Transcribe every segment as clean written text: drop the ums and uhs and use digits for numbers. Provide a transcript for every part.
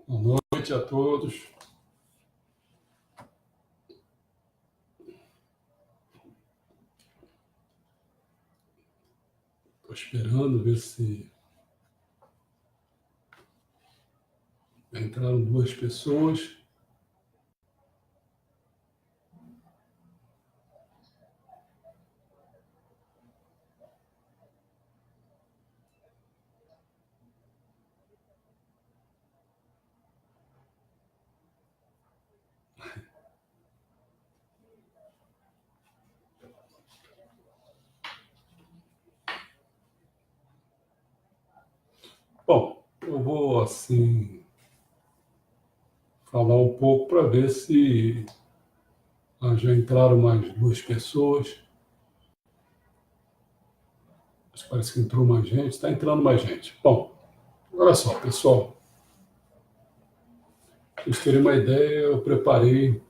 Boa noite a todos. Estou esperando ver se entraram 2 pessoas. Bom, eu vou, assim, falar um pouco para ver se já entraram mais 2 pessoas. Mas parece que entrou mais gente. Está entrando mais gente. Bom, olha só, pessoal. Para vocês terem uma ideia, eu preparei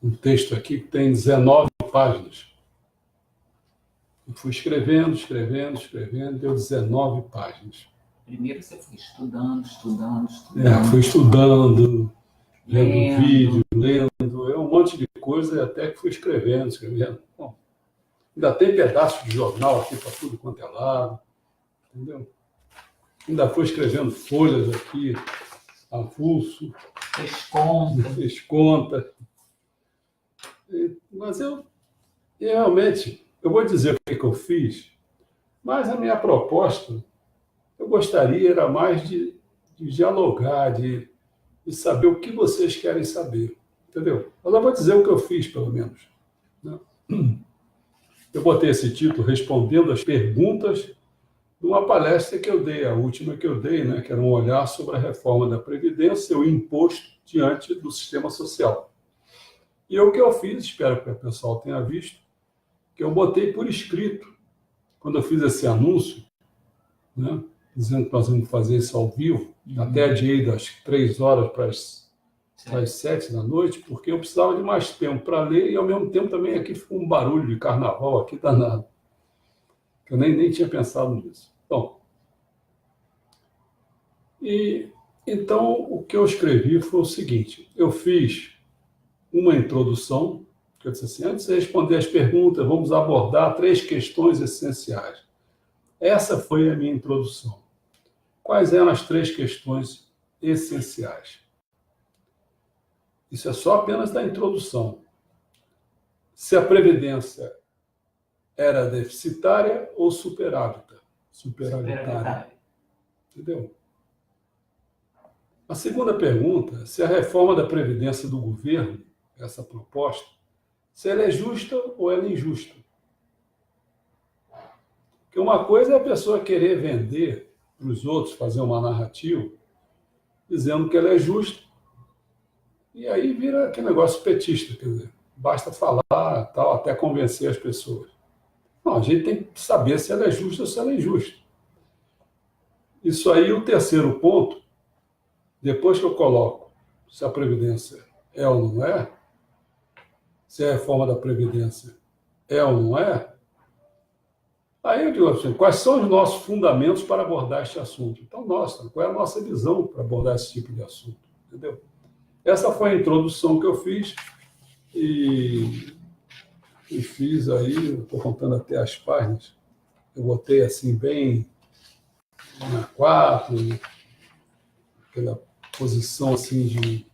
um texto aqui que tem 19 páginas. Eu fui escrevendo, deu 19 páginas. Primeiro você foi estudando. Fui estudando, vendo vídeo, lendo, um monte de coisa, até que fui escrevendo. Bom, ainda tem pedaço de jornal aqui para tudo quanto é lado, entendeu? Ainda fui escrevendo folhas aqui, avulso. Fez conta. Mas eu realmente, eu vou dizer o que eu fiz, mas a minha proposta, eu gostaria era mais de dialogar, de saber o que vocês querem saber, entendeu? Mas eu vou dizer o que eu fiz, pelo menos, né? Eu botei esse título, Respondendo às Perguntas, de uma palestra que eu dei, a última que eu dei, né, que era um olhar sobre a reforma da Previdência e o imposto diante do sistema social. E o que eu fiz, espero que o pessoal tenha visto, que eu botei por escrito, quando eu fiz esse anúncio, né, dizendo que nós vamos fazer isso ao vivo, até adiei das 3 horas para as 7 da noite, porque eu precisava de mais tempo para ler e, ao mesmo tempo, também aqui ficou um barulho de carnaval aqui danado. Eu nem tinha pensado nisso. Bom, então, o que eu escrevi foi o seguinte, eu fiz uma introdução, que eu disse assim, antes de responder as perguntas, vamos abordar 3 questões essenciais. Essa foi a minha introdução. Quais eram as 3 questões essenciais? Isso é só apenas da introdução. Se a Previdência era deficitária ou superavitária. Entendeu? A segunda pergunta, se a reforma da Previdência do governo, essa proposta, se ela é justa ou ela é injusta. Porque uma coisa é a pessoa querer vender para os outros, fazer uma narrativa, dizendo que ela é justa, e aí vira aquele negócio petista, quer dizer, basta falar, tal, até convencer as pessoas. Não, a gente tem que saber se ela é justa ou se ela é injusta. Isso aí, o terceiro ponto, depois que eu coloco se a Previdência é ou não é, se a reforma da Previdência é ou não é, aí eu digo assim, quais são os nossos fundamentos para abordar este assunto? Então, qual é a nossa visão para abordar esse tipo de assunto? Entendeu? Essa foi a introdução que eu fiz e fiz aí, estou contando até as páginas, eu botei assim bem na 4, aquela posição assim de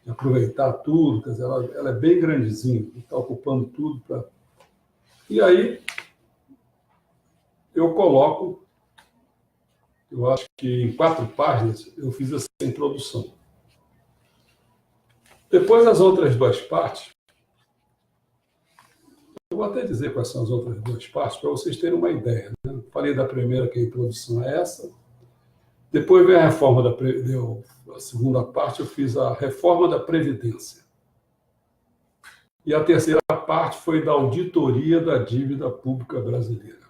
aproveitar tudo, quer dizer, ela é bem grandezinha, está ocupando tudo. E aí eu coloco, eu acho que em 4 páginas eu fiz essa introdução. Depois as outras 2 partes, eu vou até dizer quais são as outras 2 partes, para vocês terem uma ideia, né? Falei da primeira, que a introdução é essa. Depois vem a reforma a segunda parte, eu fiz a reforma da Previdência. E a terceira parte foi da auditoria da dívida pública brasileira.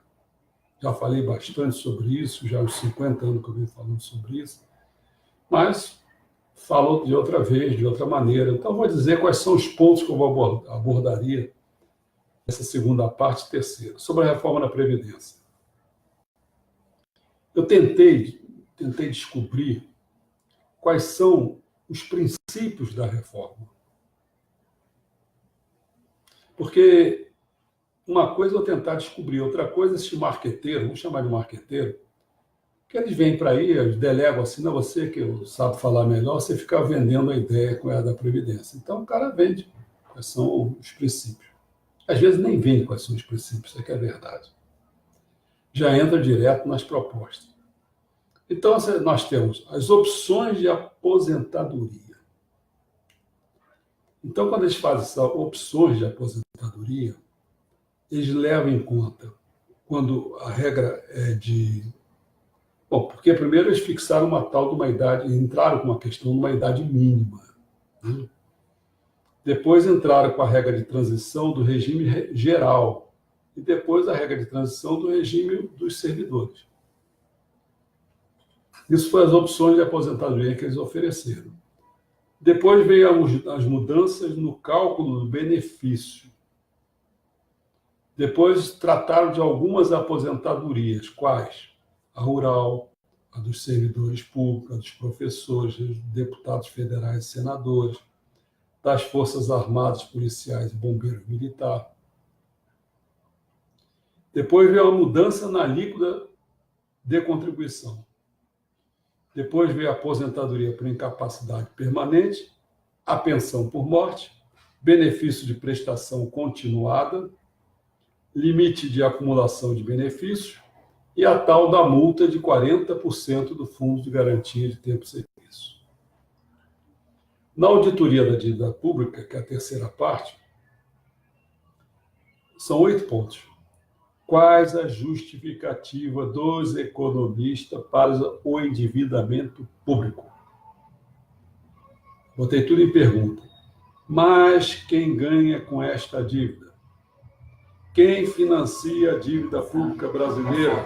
Já falei bastante sobre isso, já há uns 50 anos que eu venho falando sobre isso, mas falo de outra vez, de outra maneira. Então, vou dizer quais são os pontos que eu abordaria nessa segunda parte, terceira, sobre a reforma da Previdência. Eu tentei descobrir quais são os princípios da reforma. Porque uma coisa é eu tentar descobrir, outra coisa é esse marqueteiro, vamos chamar de marqueteiro, que eles vêm para aí, eles delegam assim, não, você que sabe falar melhor, você fica vendendo a ideia com a da Previdência. Então o cara vende quais são os princípios. Às vezes nem vende quais são os princípios, isso aqui é verdade. Já entra direto nas propostas. Então nós temos as opções de aposentadoria. Então, quando eles fazem essas opções de aposentadoria, eles levam em conta quando a regra é de... Bom, porque primeiro eles fixaram uma tal de uma idade, entraram com uma questão de uma idade mínima, né? Depois entraram com a regra de transição do regime geral e depois a regra de transição do regime dos servidores. Isso foram as opções de aposentadoria que eles ofereceram. Depois veio as mudanças no cálculo do benefício. Depois trataram de algumas aposentadorias, quais? A rural, a dos servidores públicos, a dos professores, dos deputados federais e senadores, das Forças Armadas, policiais e bombeiros militares. Depois veio a mudança na alíquota de contribuição. Depois veio a aposentadoria por incapacidade permanente, a pensão por morte, benefício de prestação continuada, limite de acumulação de benefícios e a tal da multa de 40% do Fundo de Garantia de Tempo de Serviço. Na auditoria da dívida pública, que é a terceira parte, são 8 pontos. Quais a justificativa dos economistas para o endividamento público? Botei tudo em pergunta. Mas quem ganha com esta dívida? Quem financia a dívida pública brasileira?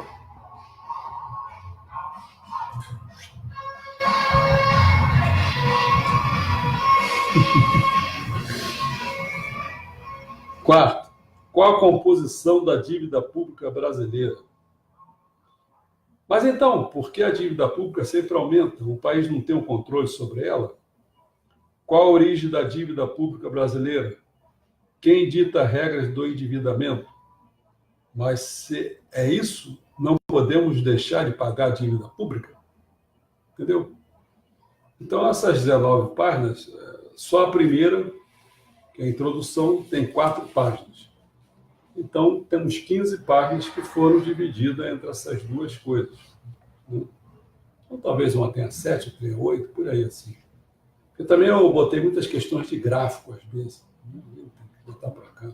Quarto, qual a composição da dívida pública brasileira? Mas então, por que a dívida pública sempre aumenta? O país não tem um controle sobre ela? Qual a origem da dívida pública brasileira? Quem dita regras do endividamento? Mas se é isso, não podemos deixar de pagar a dívida pública? Entendeu? Então, essas 19 páginas, só a primeira, que é a introdução, tem 4 páginas. Então, temos 15 páginas que foram divididas entre essas duas coisas, né? Então, talvez uma tenha 7, outra tenha 8, por aí assim. Porque também eu botei muitas questões de gráfico, às vezes. Vou botar para cá.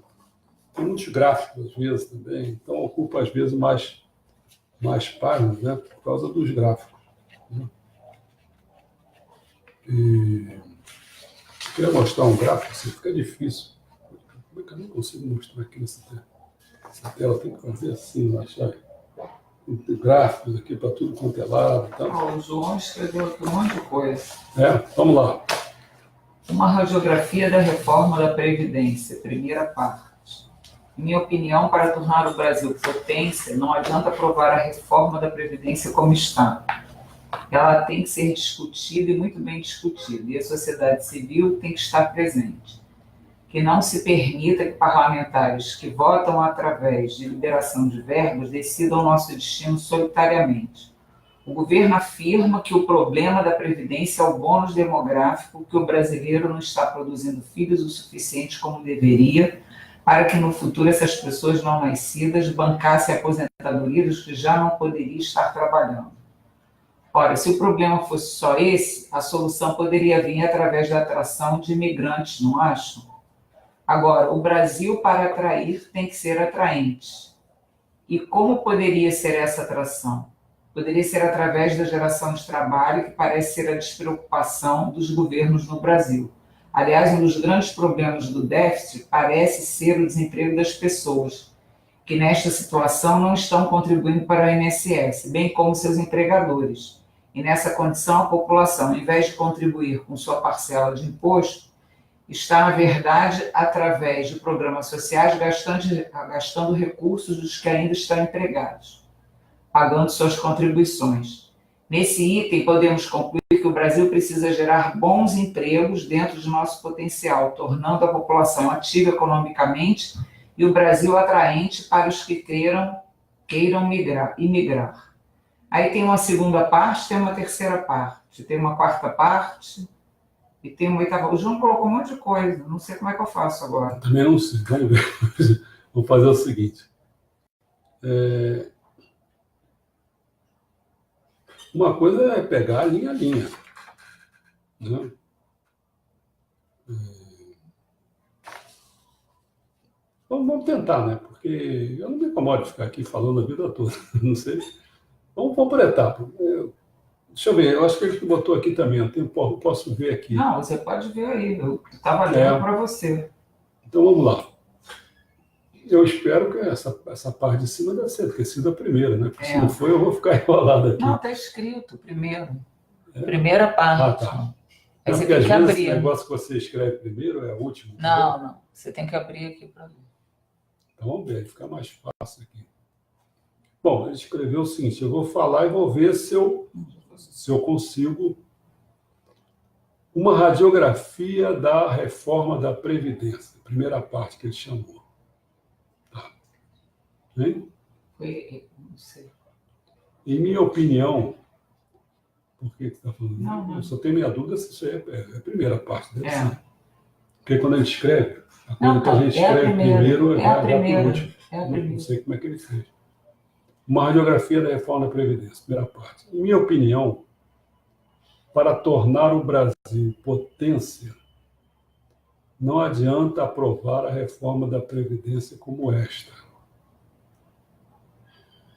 Tem muitos gráficos, às vezes, também. Então, ocupa, às vezes, mais páginas, né? Por causa dos gráficos, né? E... queria mostrar um gráfico, assim, fica difícil. Como é que eu não consigo mostrar aqui nessa tela? Tem que fazer assim, achar gráficos aqui para tudo quanto é lado. Tá? O João escreveu aqui um monte de coisa. Vamos lá. Uma radiografia da reforma da Previdência, primeira parte. Em minha opinião, para tornar o Brasil potência, não adianta aprovar a reforma da Previdência como está. Ela tem que ser discutida e muito bem discutida, e a sociedade civil tem que estar presente. Que não se permita que parlamentares que votam através de liberação de verbas decidam nosso destino solitariamente. O governo afirma que o problema da Previdência é o bônus demográfico, que o brasileiro não está produzindo filhos o suficiente como deveria, para que no futuro essas pessoas não nascidas bancassem a aposentadoria dos que já não poderiam estar trabalhando. Ora, se o problema fosse só esse, a solução poderia vir através da atração de imigrantes, não acham? Agora, o Brasil, para atrair, tem que ser atraente. E como poderia ser essa atração? Poderia ser através da geração de trabalho, que parece ser a despreocupação dos governos no Brasil. Aliás, um dos grandes problemas do déficit parece ser o desemprego das pessoas. que nesta situação não estão contribuindo para o INSS, bem como seus empregadores. E nessa condição, a população, ao invés de contribuir com sua parcela de imposto, está, na verdade, através de programas sociais, gastando recursos dos que ainda estão empregados, pagando suas contribuições. Nesse item, podemos concluir que o Brasil precisa gerar bons empregos dentro de nosso potencial, tornando a população ativa economicamente e o Brasil atraente para os que queiram imigrar. Aí tem uma segunda parte, tem uma terceira parte, tem uma quarta parte e tem uma oitava. O João colocou um monte de coisa, não sei como é que eu faço agora. Também não sei, vamos ver. Vou fazer o seguinte. Uma coisa é pegar linha a linha, né? Vamos tentar, né? Porque eu não me incomodo de ficar aqui falando a vida toda, não sei. Vamos por etapa. Deixa eu ver, eu acho que ele botou aqui também, eu posso ver aqui. Não, você pode ver aí, eu estava lendo para você. Então vamos lá. Eu espero que essa parte de cima deve ser sido a primeira, né? Porque se não for, eu vou ficar enrolado aqui. Não, está escrito primeiro. Primeira parte. Ah, tá. Aí você tem que abrir. O negócio que você escreve primeiro é o último. Não. Você tem que abrir aqui para ver. Então vamos ver, fica mais fácil aqui. Bom, ele escreveu o seguinte, eu vou falar e vou ver se eu consigo uma radiografia da reforma da Previdência, primeira parte que ele chamou. Tá. Hein? Não sei. Em minha opinião, por que você está falando? Não. Eu só tenho minha dúvida se isso aí é a primeira parte. Deve ser. Porque quando ele escreve, a coisa que a gente escreve primeiro vai para o último. Não sei como é que ele fez. Uma radiografia da reforma da Previdência, primeira parte. Em minha opinião, para tornar o Brasil potência, não adianta aprovar a reforma da Previdência como esta.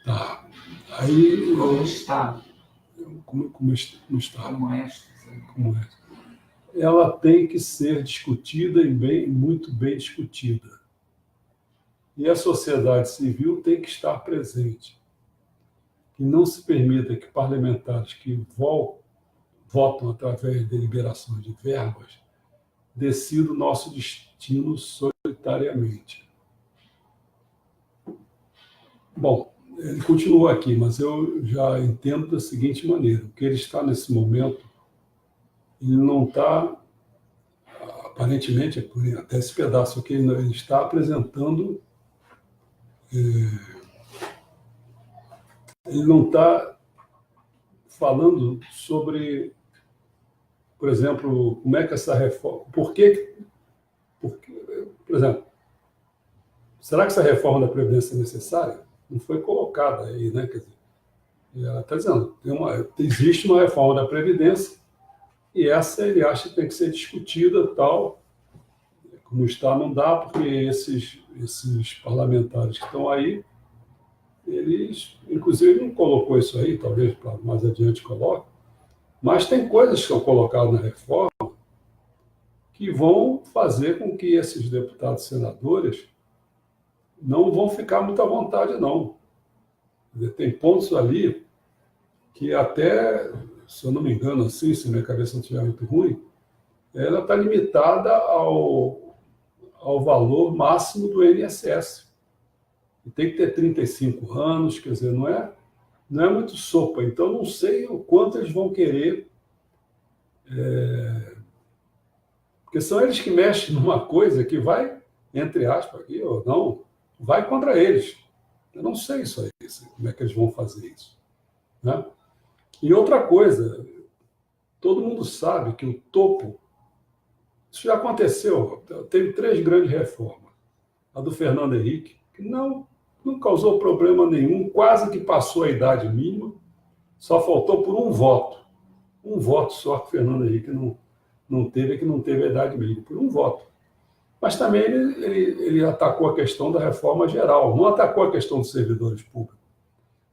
Tá. Aí, como está. Como está. Como esta. Como esta. Ela tem que ser discutida e muito bem discutida. E a sociedade civil tem que estar presente. Que não se permita que parlamentares que votam através de deliberações de verbas decidam o nosso destino solitariamente. Bom, ele continua aqui, mas eu já entendo da seguinte maneira. O que ele está nesse momento, ele não está, aparentemente, até esse pedaço aqui, ele está apresentando... Ele não está falando sobre, por exemplo, como é que essa reforma... Por exemplo, será que essa reforma da Previdência é necessária? Não foi colocada aí, né? Quer dizer, ela está dizendo, existe uma reforma da Previdência e essa ele acha que tem que ser discutida tal. Como está, não dá, porque esses parlamentares que estão aí, eles, inclusive, ele não colocou isso aí, talvez mais adiante coloque, mas tem coisas que são colocadas na reforma que vão fazer com que esses deputados e senadores não vão ficar muito à vontade, não. Tem pontos ali que até, se eu não me engano, assim, se minha cabeça não estiver muito ruim, ela está limitada ao valor máximo do INSS. E tem que ter 35 anos, quer dizer, não é muito sopa. Então, não sei o quanto eles vão querer, porque são eles que mexem numa coisa que vai, entre aspas, aqui, ou não, vai contra eles. Eu não sei isso aí, como é que eles vão fazer isso. Né? E outra coisa, todo mundo sabe que o topo, isso já aconteceu, teve 3 grandes reformas. A do Fernando Henrique, que não causou problema nenhum, quase que passou a idade mínima, só faltou por um voto. Um voto só que o Fernando Henrique não teve a idade mínima, por um voto. Mas também ele atacou a questão da reforma geral, não atacou a questão dos servidores públicos.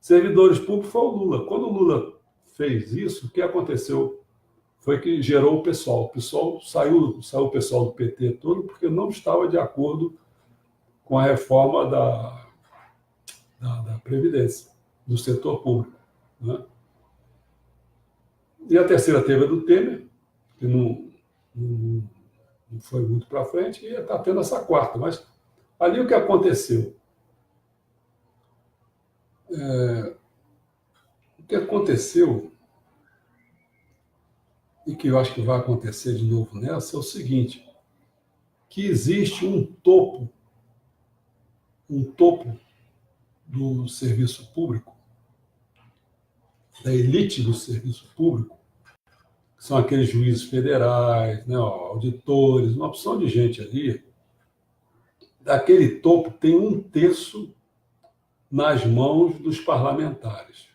Servidores públicos foi o Lula. Quando o Lula fez isso, o que aconteceu foi que gerou o pessoal. O pessoal saiu o pessoal do PT todo porque não estava de acordo com a reforma da Previdência, do setor público. Né? E a terceira teve a do Temer, que não foi muito para frente, e está tendo essa quarta. Mas ali o que aconteceu? O que aconteceu, e que eu acho que vai acontecer de novo nessa, é o seguinte, que existe um topo do serviço público, da elite do serviço público, que são aqueles juízes federais, né, auditores, uma opção de gente ali. Daquele topo tem 1/3 nas mãos dos parlamentares.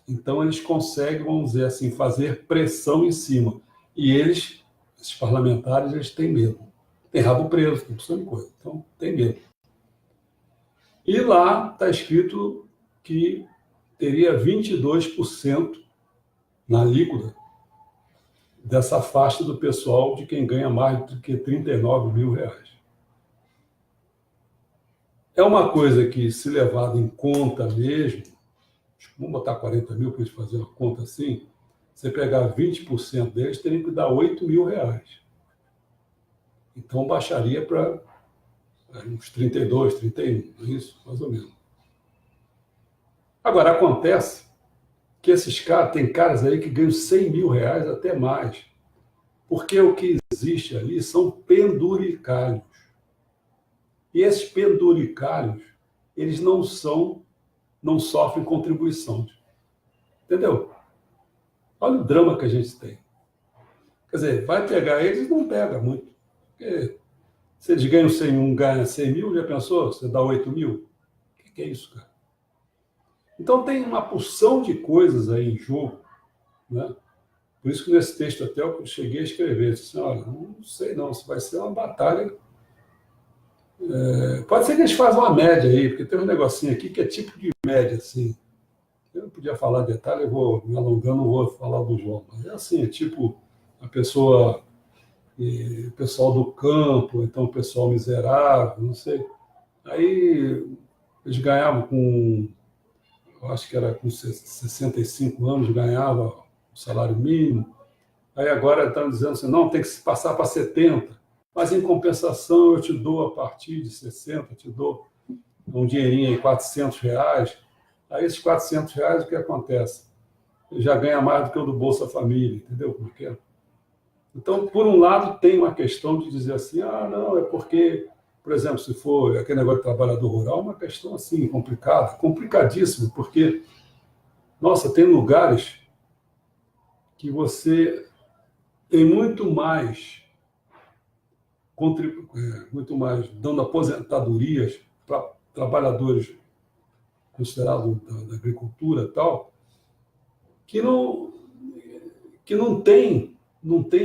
Então, eles conseguem, vamos dizer assim, fazer pressão em cima. E eles, esses parlamentares, eles têm medo. Tem rabo preso, tem opção de coisa. Então, tem medo. E lá está escrito que teria 22% na alíquota dessa faixa do pessoal de quem ganha mais do que R$39 mil. É uma coisa que, se levado em conta mesmo, vamos botar 40 mil para a gente fazer uma conta assim, você pegar 20% deles, teria que dar R$8 mil. Então, baixaria para uns 32, 31, é isso? Mais ou menos. Agora, acontece que esses caras, tem caras aí que ganham R$100 mil, até mais, porque o que existe ali são penduricalhos. E esses penduricalhos, eles não sofrem contribuição. Entendeu? Olha o drama que a gente tem. Quer dizer, vai pegar eles, não pega muito. Porque se eles ganham 100, um ganha 100 mil, já pensou? Você dá 8 mil? O que é isso, cara? Então tem uma porção de coisas aí em jogo, né? Por isso que nesse texto até eu cheguei a escrever, assim, olha, não sei não, se vai ser uma batalha. Pode ser que eles façam uma média aí, porque tem um negocinho aqui que é tipo de média, assim. Eu não podia falar detalhe, eu vou me alongando, não vou falar do João, mas é assim, é tipo a pessoa, o pessoal do campo, então o pessoal miserável, não sei. Aí eles ganhavam eu acho que era com 65 anos, ganhava o salário mínimo. Aí agora estão dizendo assim, não, tem que se passar para 70. Mas, em compensação, eu te dou a partir de 60, te dou um dinheirinho aí, R$400. Aí, esses R$400, o que acontece? Ele já ganha mais do que o do Bolsa Família, entendeu? Porque... Então, por um lado, tem uma questão de dizer assim, não, é porque, por exemplo, se for aquele negócio de trabalhador rural, uma questão assim, complicada, complicadíssima, porque, nossa, tem lugares que você tem muito mais dando aposentadorias para trabalhadores considerados da agricultura e tal, que não tem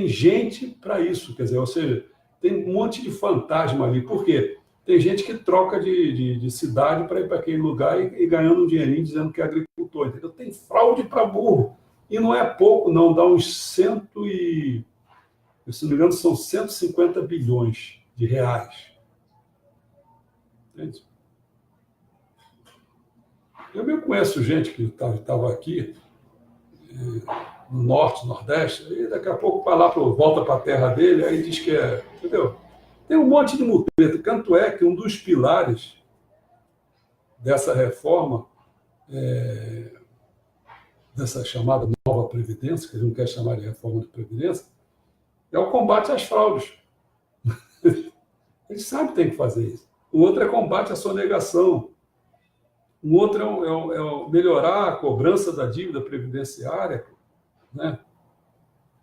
gente para isso, quer dizer, ou seja, tem um monte de fantasma ali. Por quê? Tem gente que troca de cidade para ir para aquele lugar e ganhando um dinheirinho dizendo que é agricultor, entendeu? Tem fraude para burro. E não é pouco, não, dá uns se não me engano, são 150 bilhões de reais. Entende? Eu mesmo conheço gente que estava aqui, no norte, nordeste, e daqui a pouco vai lá, volta para a terra dele, aí diz que é... Entendeu? Tem um monte de mutreta. Tanto é que um dos pilares dessa reforma, dessa chamada nova Previdência, que a gente não quer chamar de reforma de Previdência, é o combate às fraudes. Eles sabem que tem que fazer isso. O outro é combate à sonegação. O outro é melhorar a cobrança da dívida previdenciária, né?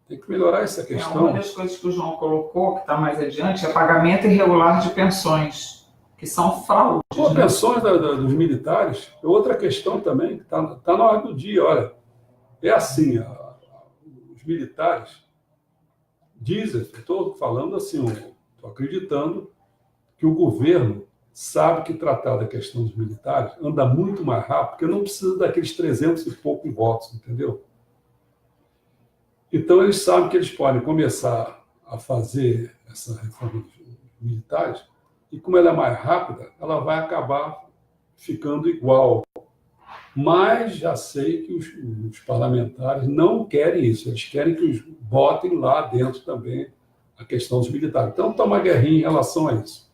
Tem que melhorar essa questão. Uma das coisas que o João colocou, que está mais adiante, é pagamento irregular de pensões, que são fraudes. As pensões dos militares é outra questão também, que está na hora do dia. Olha, é assim, os militares dizem, estou falando assim, estou acreditando que o governo sabe que tratar da questão dos militares anda muito mais rápido, porque não precisa daqueles 300 e poucos votos, entendeu? Então, eles sabem que eles podem começar a fazer essa reforma dos militares e, como ela é mais rápida, ela vai acabar ficando igual. Mas já sei que os parlamentares não querem isso. Eles querem que botem lá dentro também a questão dos militares. Então, está uma guerrinha em relação a isso.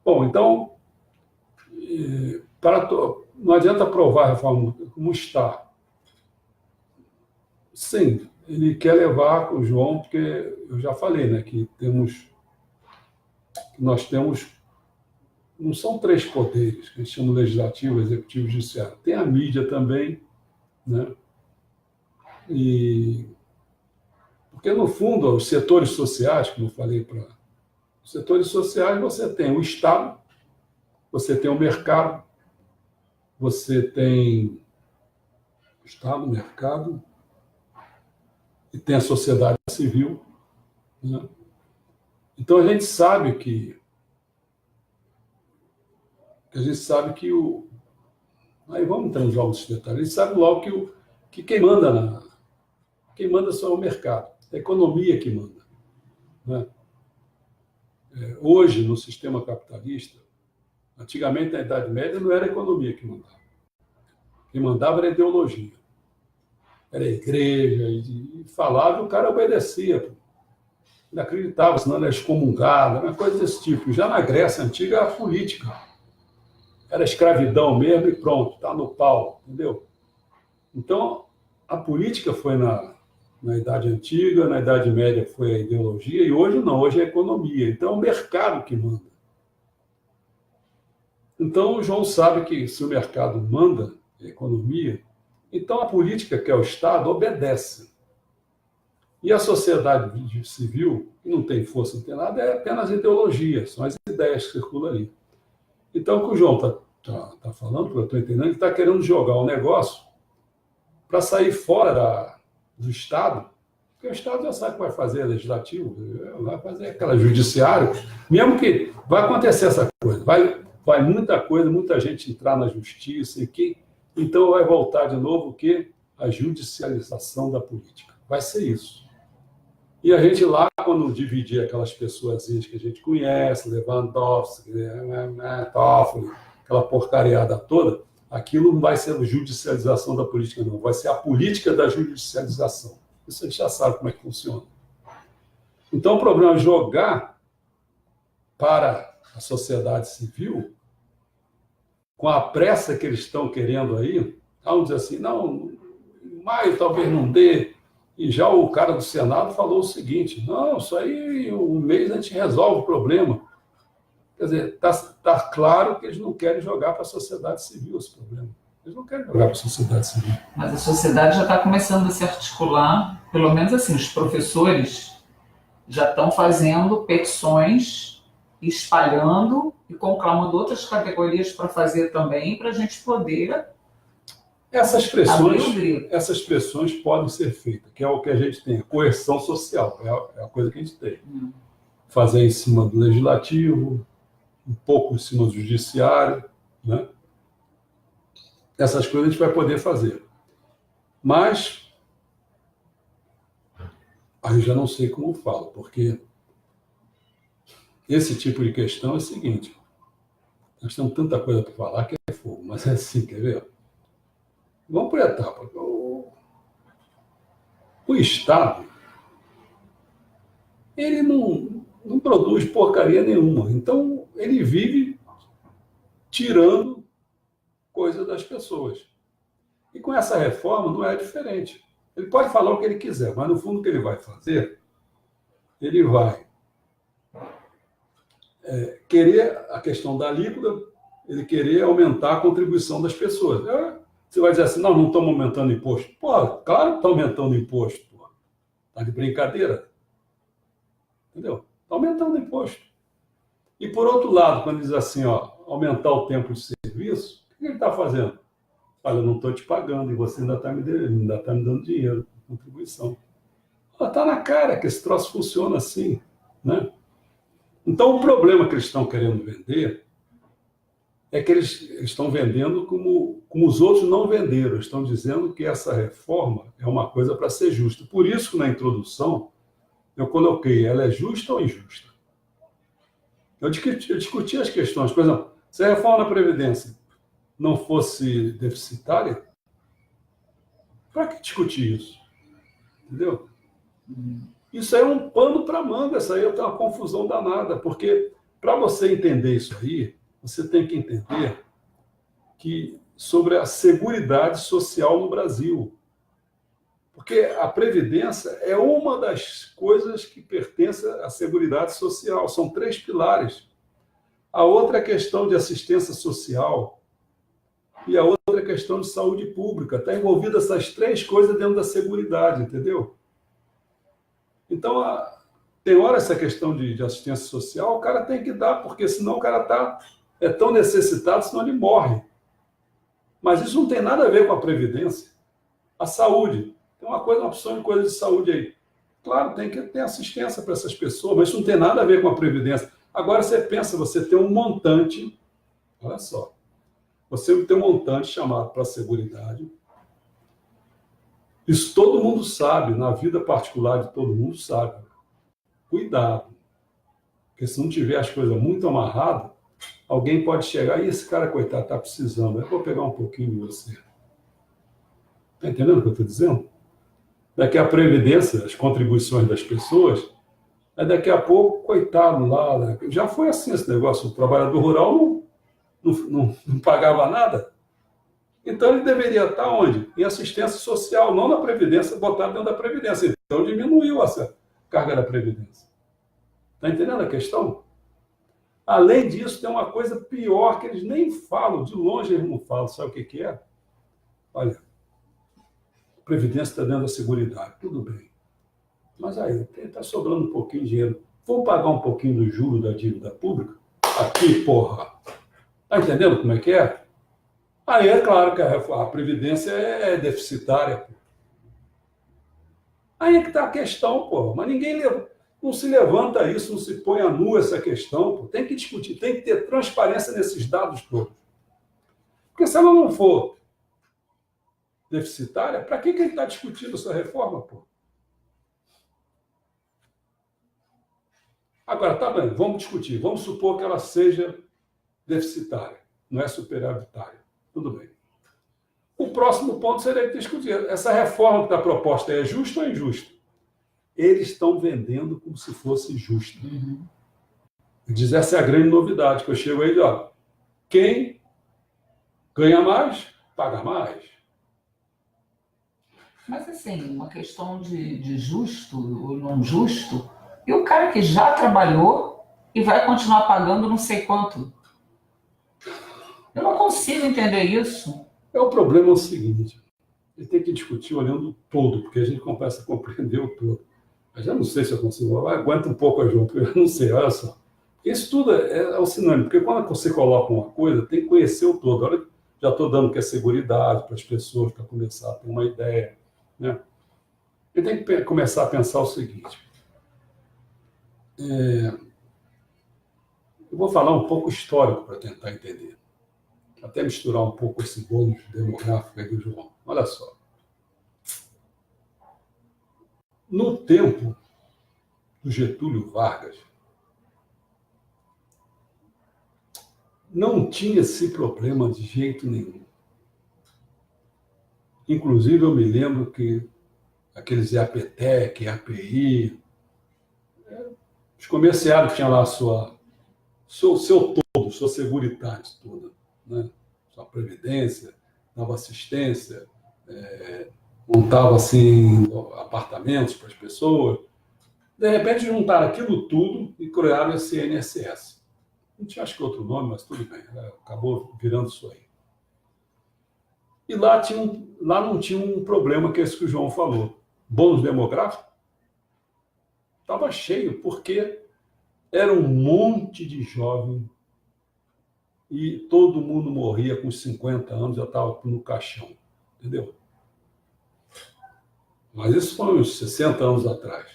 Bom, então, não adianta aprovar a reforma como está. Sim, ele quer levar o João, porque eu já falei, né, que nós temos, não são três poderes, que a gente chama legislativo, executivo e judiciário. Tem a mídia também, né? Porque, no fundo, os setores sociais, como eu falei os setores sociais, você tem o Estado, você tem o mercado, você tem o Estado, o mercado, e tem a sociedade civil, né? Então, a gente sabe que aí vamos entrar nos jogos de detalhes. A gente sabe logo que quem manda só é o mercado, é a economia que manda, né? Hoje, no sistema capitalista, antigamente, na Idade Média, não era a economia que mandava. Quem mandava era a ideologia. Era a igreja, e falava, o cara obedecia. Ele acreditava, senão era excomungado, uma coisa desse tipo. Já na Grécia Antiga, era a política. Era escravidão mesmo e pronto, está no pau, entendeu? Então, a política foi na Idade Antiga, na Idade Média foi a ideologia, e hoje não, hoje é a economia. Então, é o mercado que manda. Então, o João sabe que se o mercado manda a economia, então a política, que é o Estado, obedece. E a sociedade civil, que não tem força, não tem nada, é apenas ideologia, são as ideias que circulam ali. Então, o que o João está falando, que eu estou entendendo, ele está querendo jogar o negócio para sair fora do Estado, porque o Estado já sabe que vai fazer legislativo, vai fazer aquela judiciário, mesmo que vai acontecer essa coisa, vai muita coisa, muita gente entrar na justiça, então vai voltar de novo o quê? A judicialização da política. Vai ser isso. E a gente lá, quando dividir aquelas pessoas que a gente conhece, Lewandowski, Toffoli, aquela porcariada toda, aquilo não vai ser a judicialização da política, não. Vai ser a política da judicialização. Isso a gente já sabe como é que funciona. Então, o problema é jogar para a sociedade civil, com a pressa que eles estão querendo aí, vamos dizer assim, não, em maio talvez não dê. E já o cara do Senado falou o seguinte, não, isso aí, um mês a gente resolve o problema. Quer dizer, está claro que eles não querem jogar para a sociedade civil esse problema. Eles não querem jogar para a sociedade civil. Mas a sociedade já está começando a se articular, pelo menos assim, os professores já estão fazendo petições, espalhando e conclamando outras categorias para fazer também, para a gente poder... Essas pressões podem ser feitas, que é o que a gente tem, a coerção social, é a coisa que a gente tem. Fazer em cima do legislativo, um pouco em cima do judiciário, né? Essas coisas a gente vai poder fazer. Mas, aí eu já não sei como falo, porque esse tipo de questão é o seguinte, nós temos tanta coisa para falar que é fogo, mas é assim, quer ver? Vamos por etapa. O Estado, ele não produz porcaria nenhuma. Então, ele vive tirando coisas das pessoas. E com essa reforma não é diferente. Ele pode falar o que ele quiser, mas no fundo o que ele vai fazer, ele vai querer a questão da alíquota, ele querer aumentar a contribuição das pessoas. Você vai dizer assim, não estamos aumentando imposto. Pô, claro que está aumentando imposto. Está de brincadeira. Entendeu? Está aumentando imposto. E, por outro lado, quando diz assim, aumentar o tempo de serviço, o que ele está fazendo? Olha, eu não estou te pagando e você ainda está me dando dinheiro, contribuição. Está na cara que esse troço funciona assim, né? Então, o problema que eles estão querendo vender é que eles estão vendendo como os outros não venderam. Estão dizendo que essa reforma é uma coisa para ser justa. Por isso, na introdução, eu coloquei, ela é justa ou injusta? Eu discuti as questões. Por exemplo, se a reforma da Previdência não fosse deficitária, para que discutir isso? Entendeu? Isso aí é um pano para manga, isso aí é uma confusão danada, porque para você entender isso aí, você tem que entender que sobre a seguridade social no Brasil. Porque a Previdência é uma das coisas que pertence à Seguridade Social. São 3 pilares. A outra é a questão de assistência social e a outra é a questão de saúde pública. Está envolvida essas 3 coisas dentro da Seguridade, entendeu? Então, tem hora essa questão de assistência social, o cara tem que dar, porque senão o cara é tão necessitado, senão ele morre. Mas isso não tem nada a ver com a Previdência. A saúde. Tem uma opção de coisa de saúde aí. Claro, tem que ter assistência para essas pessoas, mas isso não tem nada a ver com a Previdência. Agora você pensa, você tem um montante, olha só, você tem um montante chamado para a Seguridade. Isso todo mundo sabe, na vida particular de todo mundo sabe. Cuidado, porque se não tiver as coisas muito amarradas, alguém pode chegar e esse cara, coitado, está precisando, eu vou pegar um pouquinho de você. Está entendendo o que eu estou dizendo? Daqui a Previdência, as contribuições das pessoas, daqui a pouco, coitado lá, né? Já foi assim esse negócio, o trabalhador rural não pagava nada. Então ele deveria estar onde? Em assistência social, não na Previdência, botar dentro da Previdência. Então diminuiu essa carga da Previdência. Está entendendo a questão? Além disso, tem uma coisa pior que eles nem falam, de longe eles não falam. Sabe o que é? Olha, a Previdência está dentro da Seguridade, tudo bem. Mas aí, está sobrando um pouquinho de dinheiro. Vamos pagar um pouquinho do juro da dívida pública? Aqui, porra. Está entendendo como é que é? Aí é claro que a Previdência é deficitária. Pô. Aí é que está a questão, pô. Mas ninguém não se levanta isso, não se põe a nu essa questão. Pô. Tem que discutir, tem que ter transparência nesses dados todos. Porque se ela não for deficitária, para que ele está discutindo essa reforma, pô? Agora, tá bem, vamos discutir. Vamos supor que ela seja deficitária, não é superavitária. Tudo bem. O próximo ponto seria discutir. Essa reforma que está proposta é justa ou injusta? Eles estão vendendo como se fosse justa. Diz, essa é a grande novidade, que eu chego aí, ó, quem ganha mais, paga mais. Mas, assim, uma questão de justo ou não justo, e o cara que já trabalhou e vai continuar pagando não sei quanto. Eu não consigo entender isso. O problema é o seguinte, ele tem que discutir olhando o todo, porque a gente começa a compreender o todo. Mas eu não sei se eu consigo, aguenta um pouco, João, porque eu não sei, olha só. Isso tudo é o sinônimo, porque quando você coloca uma coisa, tem que conhecer o todo. Olha, já estou dando que é seguridade para as pessoas, para começar a ter uma ideia. Né? Ele tem que começar a pensar o seguinte. Eu vou falar um pouco histórico para tentar entender. Até misturar um pouco esse bônus demográfico aí do João. Olha só. No tempo do Getúlio Vargas, não tinha esse problema de jeito nenhum. Inclusive, eu me lembro que aqueles EAPTEC, EAPI, os comerciários tinham lá seu todo, sua seguridade toda, né? Sua previdência, dava assistência, montava assim, apartamentos para as pessoas. De repente, juntaram aquilo tudo e criaram esse INSS. Não tinha, acho que outro nome, mas tudo bem, acabou virando isso aí. E lá não tinha um problema que é esse que o João falou. Bônus demográfico estava cheio, porque era um monte de jovem e todo mundo morria com 50 anos, já estava no caixão, entendeu? Mas isso foi uns 60 anos atrás.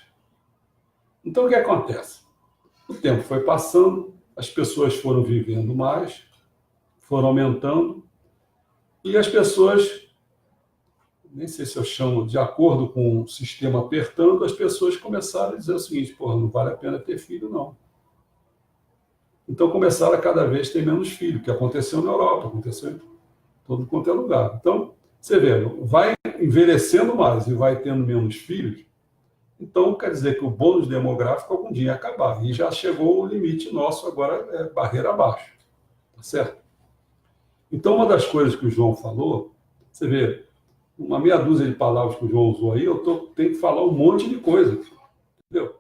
Então, o que acontece? O tempo foi passando, as pessoas foram vivendo mais, foram aumentando, e as pessoas, nem sei se eu chamo, de acordo com o sistema apertando, as pessoas começaram a dizer o seguinte, porra, não vale a pena ter filho, não. Então começaram a cada vez ter menos filhos, que aconteceu na Europa, aconteceu todo quanto é lugar. Então, você vê, vai envelhecendo mais e vai tendo menos filhos, então quer dizer que o bônus demográfico algum dia ia acabar. E já chegou o limite nosso, agora é barreira abaixo. Tá certo? Então, uma das coisas que o João falou, você vê, uma meia dúzia de palavras que o João usou aí, tenho que falar um monte de coisa. Entendeu?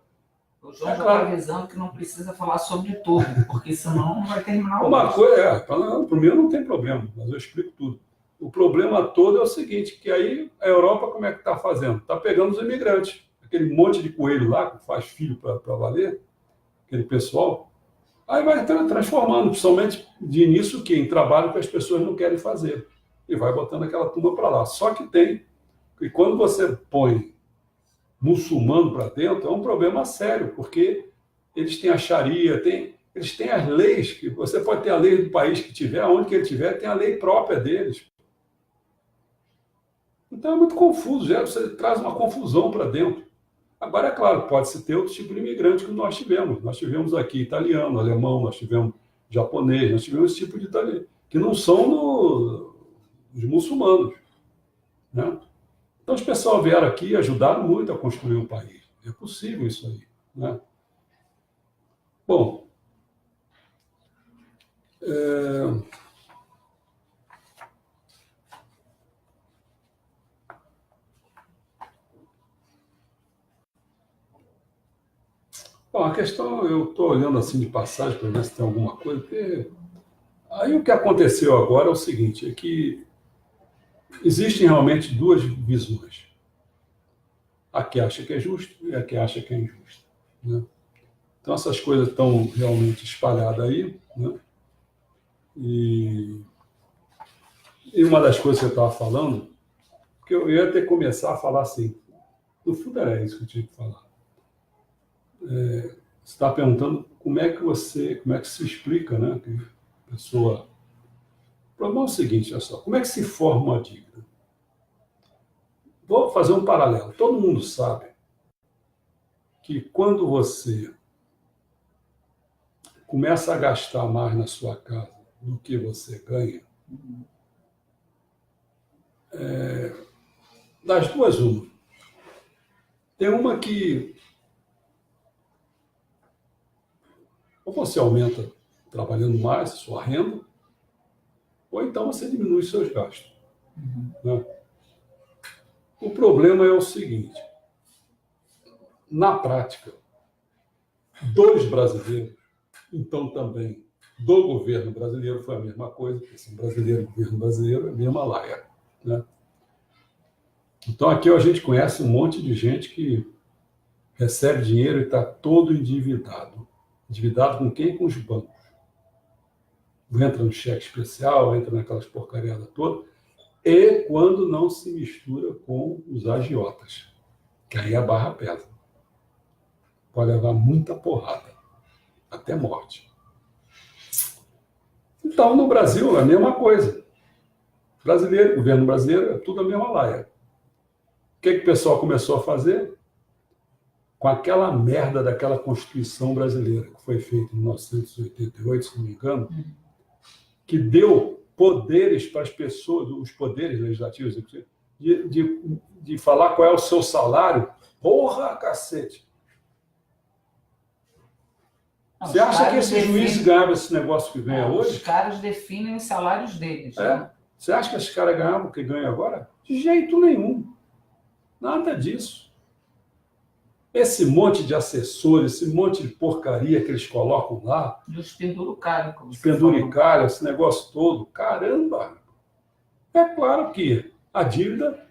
O João já está avisando que não precisa falar sobre tudo, porque senão não vai terminar o Uma coisa, para mim não tem problema, mas eu explico tudo. O problema todo é o seguinte, que aí a Europa como é que está fazendo? Está pegando os imigrantes, aquele monte de coelho lá, que faz filho para valer, aquele pessoal, aí vai transformando, principalmente de início, em trabalho que as pessoas não querem fazer. E vai botando aquela turma para lá. Só que e quando você põe muçulmano para dentro, é um problema sério, porque eles têm a Sharia, eles têm as leis, que você pode ter a lei do país que tiver, onde que ele tiver, tem a lei própria deles. Então é muito confuso, você traz uma confusão para dentro. Agora, é claro, pode-se ter outro tipo de imigrante que nós tivemos. Nós tivemos aqui italiano, alemão, nós tivemos japonês, nós tivemos esse tipo de italiano, que não são os muçulmanos. Né? Então, os pessoal vieram aqui e ajudaram muito a construir o país. É possível isso aí. Né? Bom, Bom, a questão, eu estou olhando assim de passagem para ver se tem alguma coisa, porque aí o que aconteceu agora é o seguinte, é que existem realmente duas visões. A que acha que é justo e a que acha que é injusto. Né? Então, essas coisas estão realmente espalhadas aí. Né? E uma das coisas que eu estava falando, que eu ia ter que começar a falar assim, no fundo era isso que eu tinha que falar. Você está perguntando como é que se explica, né? Que a pessoa... O problema é o seguinte, olha só, como é que se forma uma dívida? Vou fazer um paralelo. Todo mundo sabe que quando você começa a gastar mais na sua casa do que você ganha, das duas, uma. Tem uma que ou você aumenta trabalhando mais sua renda, ou então você diminui seus gastos. Né? O problema é o seguinte, na prática, dos brasileiros, então também do governo brasileiro, foi a mesma coisa, porque assim, brasileiro e governo brasileiro é a mesma laia. Né? Então aqui a gente conhece um monte de gente que recebe dinheiro e está todo endividado. Endividado com quem? Com os bancos. Entra no cheque especial, entra naquelas porcariadas todas, e quando não se mistura com os agiotas, que aí a barra pesa. Pode levar muita porrada, até morte. Então, no Brasil, é a mesma coisa. Brasileiro, governo brasileiro, é tudo a mesma laia. O que o pessoal começou a fazer? Com aquela merda daquela Constituição brasileira, que foi feita em 1988, se não me engano, que deu poderes para as pessoas, os poderes legislativos, de falar qual é o seu salário. Porra, cacete! Você acha que esses juízes ganhavam esse negócio que ganha hoje? Os caras definem os salários deles. Né? Você acha que esses caras ganhavam o que ganham agora? De jeito nenhum. Nada disso. Esse monte de assessores, esse monte de porcaria que eles colocam lá. Dos penduricalhos. Os penduricalhos, esse negócio todo. Caramba! É claro que a dívida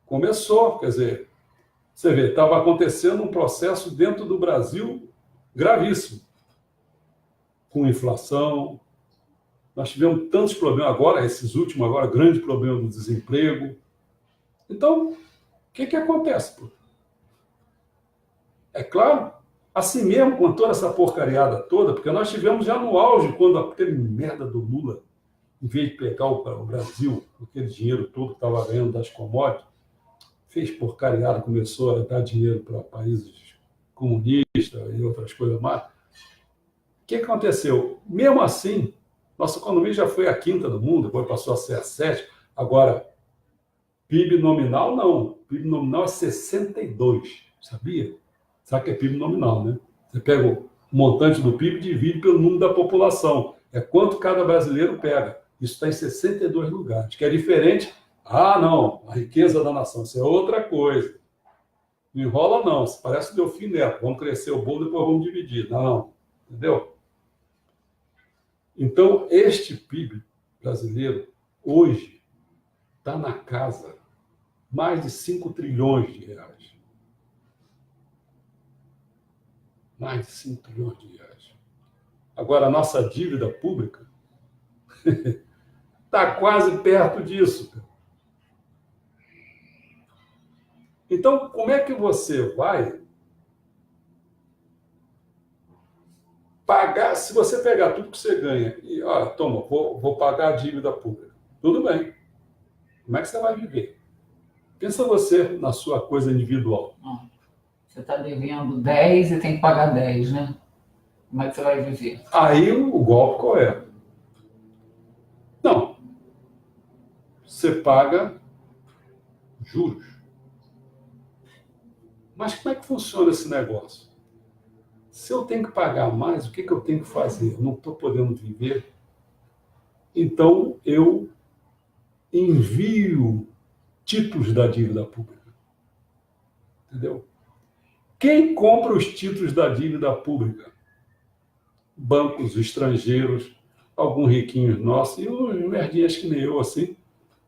começou. Quer dizer, você vê, estava acontecendo um processo dentro do Brasil gravíssimo. Com inflação. Nós tivemos tantos problemas agora, esses últimos agora, grande problema do desemprego. Então, o que acontece, pô? É claro, assim mesmo com toda essa porcariada toda, porque nós tivemos já no auge, quando aquele merda do Lula, em vez de pegar o Brasil, aquele dinheiro todo que estava ganhando das commodities, fez porcariada, começou a dar dinheiro para países comunistas e outras coisas mais. O que aconteceu? Mesmo assim, Nossa economia já foi a quinta do mundo, depois passou a ser a sétima. Agora, PIB nominal, não. PIB nominal é 62, sabia? Sabe o que é PIB nominal, né? Você pega o montante do PIB e divide pelo número da população. É quanto cada brasileiro pega. Isso está em 62 lugares, que é diferente. Ah, não, a riqueza da nação, isso é outra coisa. Não enrola, não. Isso parece Delfim Neto. Vamos crescer o bolo, depois vamos dividir. Não, entendeu? Então, este PIB brasileiro, hoje, está na casa mais de 5 trilhões de reais. Mais de 5 trilhões de reais. Agora, a nossa dívida pública está quase perto disso. Então, como é que você vai pagar, se você pegar tudo que você ganha e, toma, vou pagar a dívida pública. Tudo bem. Como é que você vai viver? Pensa você na sua coisa individual. Você está devendo 10 e tem que pagar 10, né? Como é que você vai viver? Aí o golpe qual é? Não. Você paga juros. Mas como é que funciona esse negócio? Se eu tenho que pagar mais, o que eu tenho que fazer? Eu não estou podendo viver. Então, eu envio títulos da dívida pública. Entendeu? Quem compra os títulos da dívida pública? Bancos estrangeiros, alguns riquinhos nossos, e os merdinhas que nem eu, assim.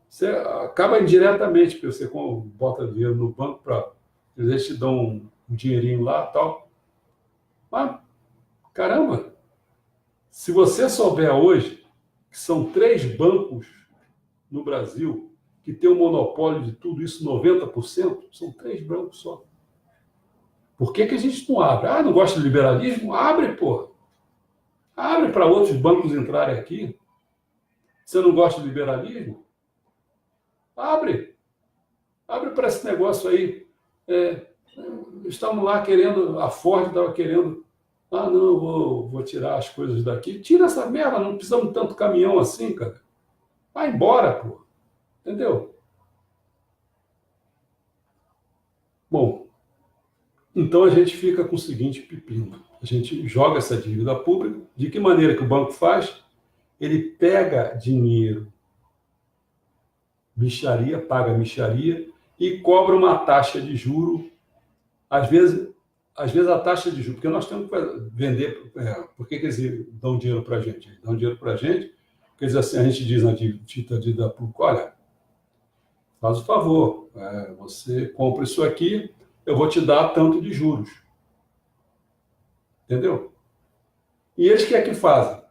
Você acaba indiretamente, porque você bota dinheiro no banco para eles te dão um dinheirinho lá e tal. Mas, caramba, se você souber hoje que são 3 bancos no Brasil que tem o monopólio de tudo isso, 90%, são 3 bancos só. Por que a gente não abre? Ah, não gosta de liberalismo? Abre, pô. Abre para outros bancos entrarem aqui. Você não gosta de liberalismo? Abre. Abre para esse negócio aí. Estamos lá querendo, a Ford estava querendo, não, vou tirar as coisas daqui. Tira essa merda, não precisamos de tanto caminhão assim, cara. Vai embora, pô. Entendeu? Bom, então a gente fica com o seguinte pepino. A gente joga essa dívida pública. De que maneira que o banco faz? Ele pega dinheiro, mixaria, paga mixaria e cobra uma taxa de juro. Às vezes a taxa de juros, porque nós temos que vender. Por que eles dão dinheiro para a gente? Eles dão dinheiro para a gente, porque eles, assim, a gente diz na dívida pública: olha, faz o favor, você compra isso aqui, eu vou te dar tanto de juros. Entendeu? E eles o que é que fazem?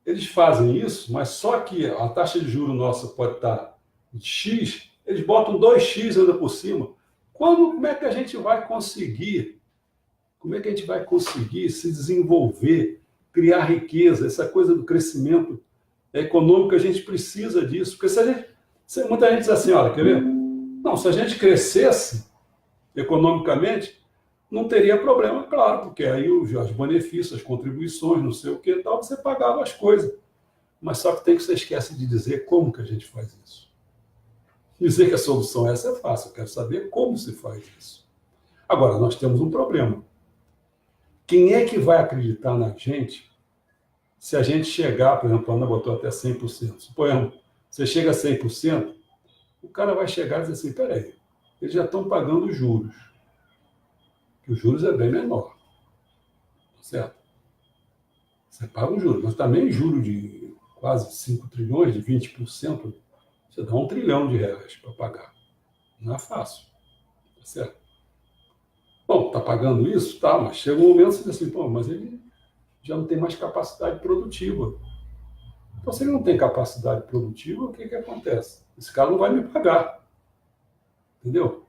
Eles fazem isso, mas só que a taxa de juros nossa pode estar de X, eles botam 2x ainda por cima. Como é que a gente vai conseguir? Como é que a gente vai conseguir se desenvolver, criar riqueza, essa coisa do crescimento econômico? A gente precisa disso. Porque muita gente diz assim, olha, quer ver? Não, se a gente crescesse economicamente, não teria problema, claro, porque aí os benefícios, as contribuições, não sei o que tal, você pagava as coisas. Mas só que você esquece de dizer como que a gente faz isso. Dizer que a solução essa é fácil, eu quero saber como se faz isso. Agora, nós temos um problema. Quem é que vai acreditar na gente se a gente chegar, por exemplo, a Ana botou até 100%. Suponhamos, você chega a 100%, o cara vai chegar e dizer assim, peraí, eles já estão pagando juros. Que os juros é bem menor. Certo? Você paga os juros, mas também juros de quase 5 trilhões, de 20%, você dá R$1 trilhão para pagar. Não é fácil. Tá certo? Bom, está pagando isso? Tá, mas chega um momento que você diz assim, pô, mas ele já não tem mais capacidade produtiva. Então, se ele não tem capacidade produtiva, o que acontece? Esse cara não vai me pagar. Entendeu?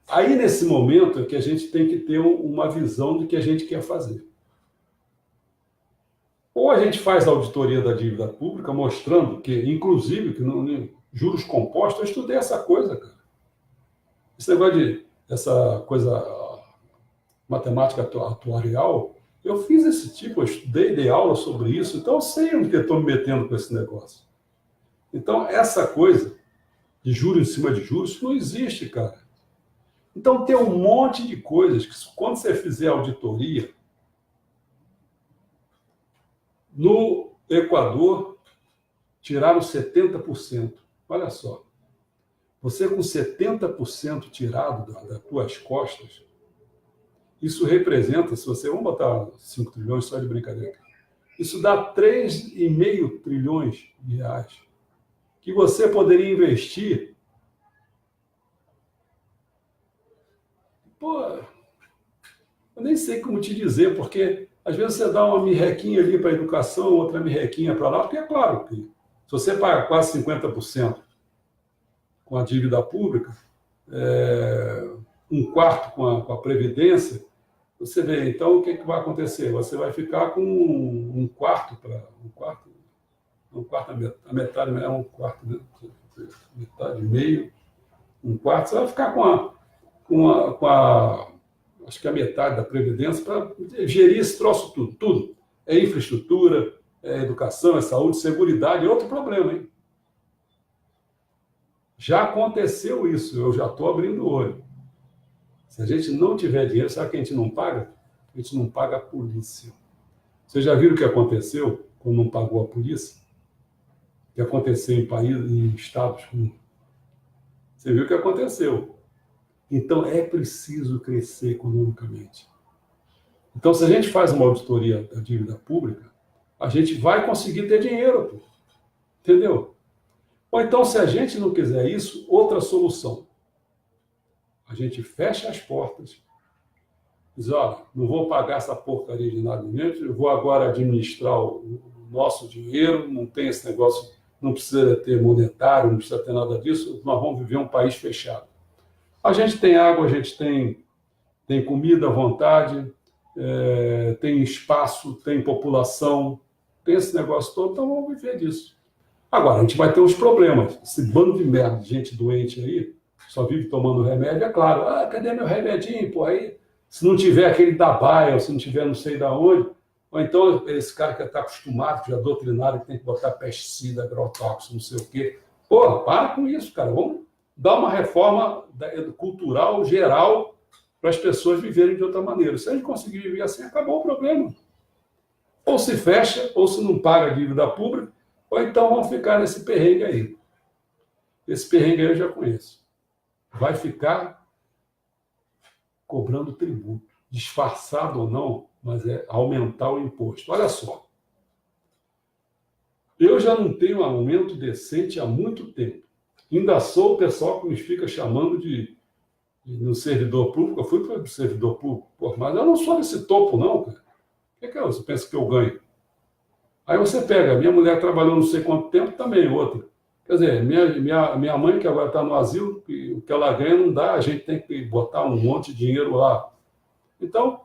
Aí, nesse momento, é que a gente tem que ter uma visão do que a gente quer fazer. Ou a gente faz a auditoria da dívida pública, mostrando que, inclusive, juros compostos, eu estudei essa coisa, cara. Esse negócio essa coisa matemática atuarial, Eu fiz esse tipo, eu estudei, dei aula sobre isso, então eu sei onde que eu estou me metendo com esse negócio. Então, essa coisa de juros em cima de juros, isso não existe, cara. Então, tem um monte de coisas que, quando você fizer auditoria, no Equador, tiraram 70%. Olha só, você com 70% tirado das tuas costas, isso representa, se você, vamos botar 5 trilhões só de brincadeira, isso dá 3,5 trilhões de reais que você poderia investir. Pô, eu nem sei como te dizer, porque às vezes você dá uma mirrequinha ali para a educação, outra mirrequinha para lá, porque é claro que se você paga quase 50% com a dívida pública, um quarto com a Previdência, você vê, então o que vai acontecer? Você vai ficar com um quarto a metade é um quarto, né? Metade, meio, um quarto, você vai ficar com a acho que a metade da Previdência para gerir esse troço tudo. É infraestrutura, é educação, é saúde, seguridade, é outro problema, hein? Já aconteceu isso, eu já estou abrindo o olho. Se a gente não tiver dinheiro, sabe o que a gente não paga? A gente não paga a polícia. Vocês já viram o que aconteceu quando não pagou a polícia? O que aconteceu em estados como... Você viu o que aconteceu. Então, é preciso crescer economicamente. Então, se a gente faz uma auditoria da dívida pública, a gente vai conseguir ter dinheiro, pô. Entendeu? Ou então, se a gente não quiser isso, outra solução. A gente fecha as portas, diz, olha, não vou pagar essa porcaria de nada mesmo, eu vou agora administrar o nosso dinheiro, não tem esse negócio, não precisa ter monetário, não precisa ter nada disso, nós vamos viver um país fechado. A gente tem água, a gente tem comida à vontade, tem espaço, tem população, tem esse negócio todo, então vamos viver disso. Agora, a gente vai ter uns problemas. Esse bando de merda de gente doente aí, só vive tomando remédio, é claro. Cadê meu remedinho? Pô, aí, se não tiver aquele da baia, ou se não tiver não sei da onde, ou então esse cara que está acostumado, que já é doutrinário, que tem que botar pesticida, agrotóxico, não sei o quê. Pô, para com isso, cara. Vamos dar uma reforma cultural geral para as pessoas viverem de outra maneira. Se a gente conseguir viver assim, acabou o problema. Ou se fecha, ou se não paga a dívida pública, ou então vão ficar nesse perrengue aí. Esse perrengue aí eu já conheço. Vai ficar cobrando tributo, disfarçado ou não, mas é aumentar o imposto. Olha só, eu já não tenho um aumento decente há muito tempo. Ainda sou o pessoal que me fica chamando no servidor público. Eu fui para o servidor público, pô, mas eu não sou desse topo, não, cara. O que você pensa que eu ganho? Aí você pega, minha mulher trabalhou não sei quanto tempo, também outra. Quer dizer, minha mãe, que agora está no asilo, o que ela ganha não dá, a gente tem que botar um monte de dinheiro lá. Então,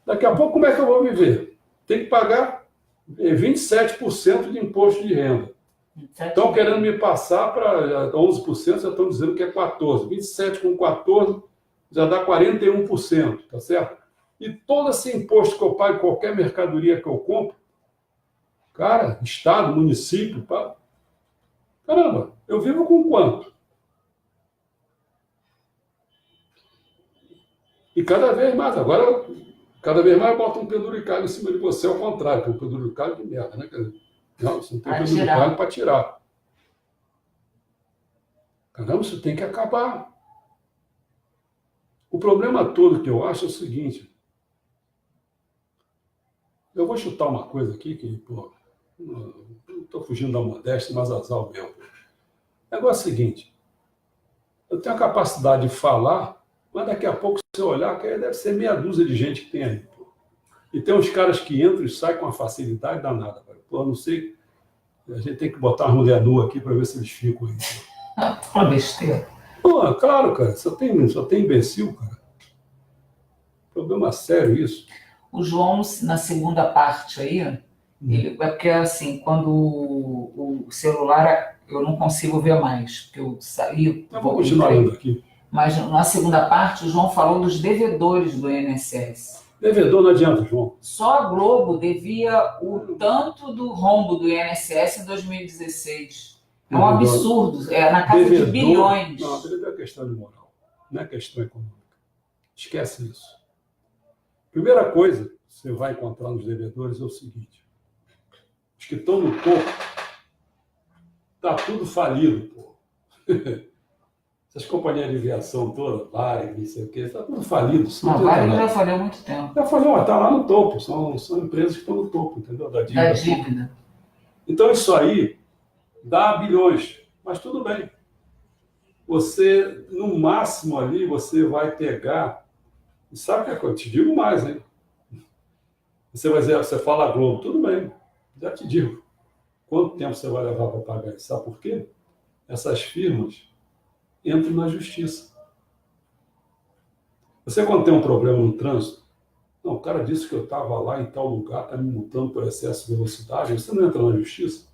daqui a pouco, como é que eu vou viver? Tem que pagar 27% de imposto de renda. Estão querendo me passar para 11%, já estão dizendo que é 14%. 27% com 14% já dá 41%, tá certo? E todo esse imposto que eu pago em qualquer mercadoria que eu compro, cara, estado, município, caramba, eu vivo com quanto? E cada vez mais, agora, cada vez mais bota um penduricalho em cima de você, ao contrário, que é um penduricalho de merda, né? Não, você não tem penduricalho para tirar. Caramba, isso tem que acabar. O problema todo que eu acho é o seguinte, eu vou chutar uma coisa aqui que, pô, não estou fugindo da modéstia, mas azar o meu. O negócio é o seguinte, eu tenho a capacidade de falar, mas daqui a pouco, se eu olhar, que deve ser meia dúzia de gente que tem aí. Pô. E tem uns caras que entram e saem com uma facilidade danada. Pô, não sei, a gente tem que botar uma mulher nua aqui para ver se eles ficam aí. Uma besteira. Pô, claro, cara, só tem imbecil, cara. Problema sério isso. O João, na segunda parte aí, é porque assim, quando o celular eu não consigo ver mais, porque eu saí. Eu vou continuar lendo aqui. Mas na segunda parte, o João falou dos devedores do INSS. Devedor não adianta, João. Só a Globo devia o tanto do rombo do INSS em 2016. É um absurdo, é na casa de bilhões. Não, devedor é questão de moral, não é questão econômica. Esquece isso. Primeira coisa que você vai encontrar nos devedores é o seguinte: os que estão no topo, tá tudo falido, pô. Essas companhias de aviação todas, Varig, não sei o quê, está tudo falido. A Varig já faliu há muito tempo. Já faliu, mas está lá no topo. São empresas que estão no topo, entendeu? Da dívida. Então, isso aí dá bilhões. Mas tudo bem. Você, no máximo ali, você vai pegar... E sabe o que é que eu te digo mais, hein? Você vai dizer, você fala Globo, tudo bem. Já te digo. Quanto tempo você vai levar para pagar isso? Sabe por quê? Essas firmas entram na justiça. Você, quando tem um problema no trânsito, não, o cara disse que eu estava lá em tal lugar, está me multando por excesso de velocidade, você não entra na justiça?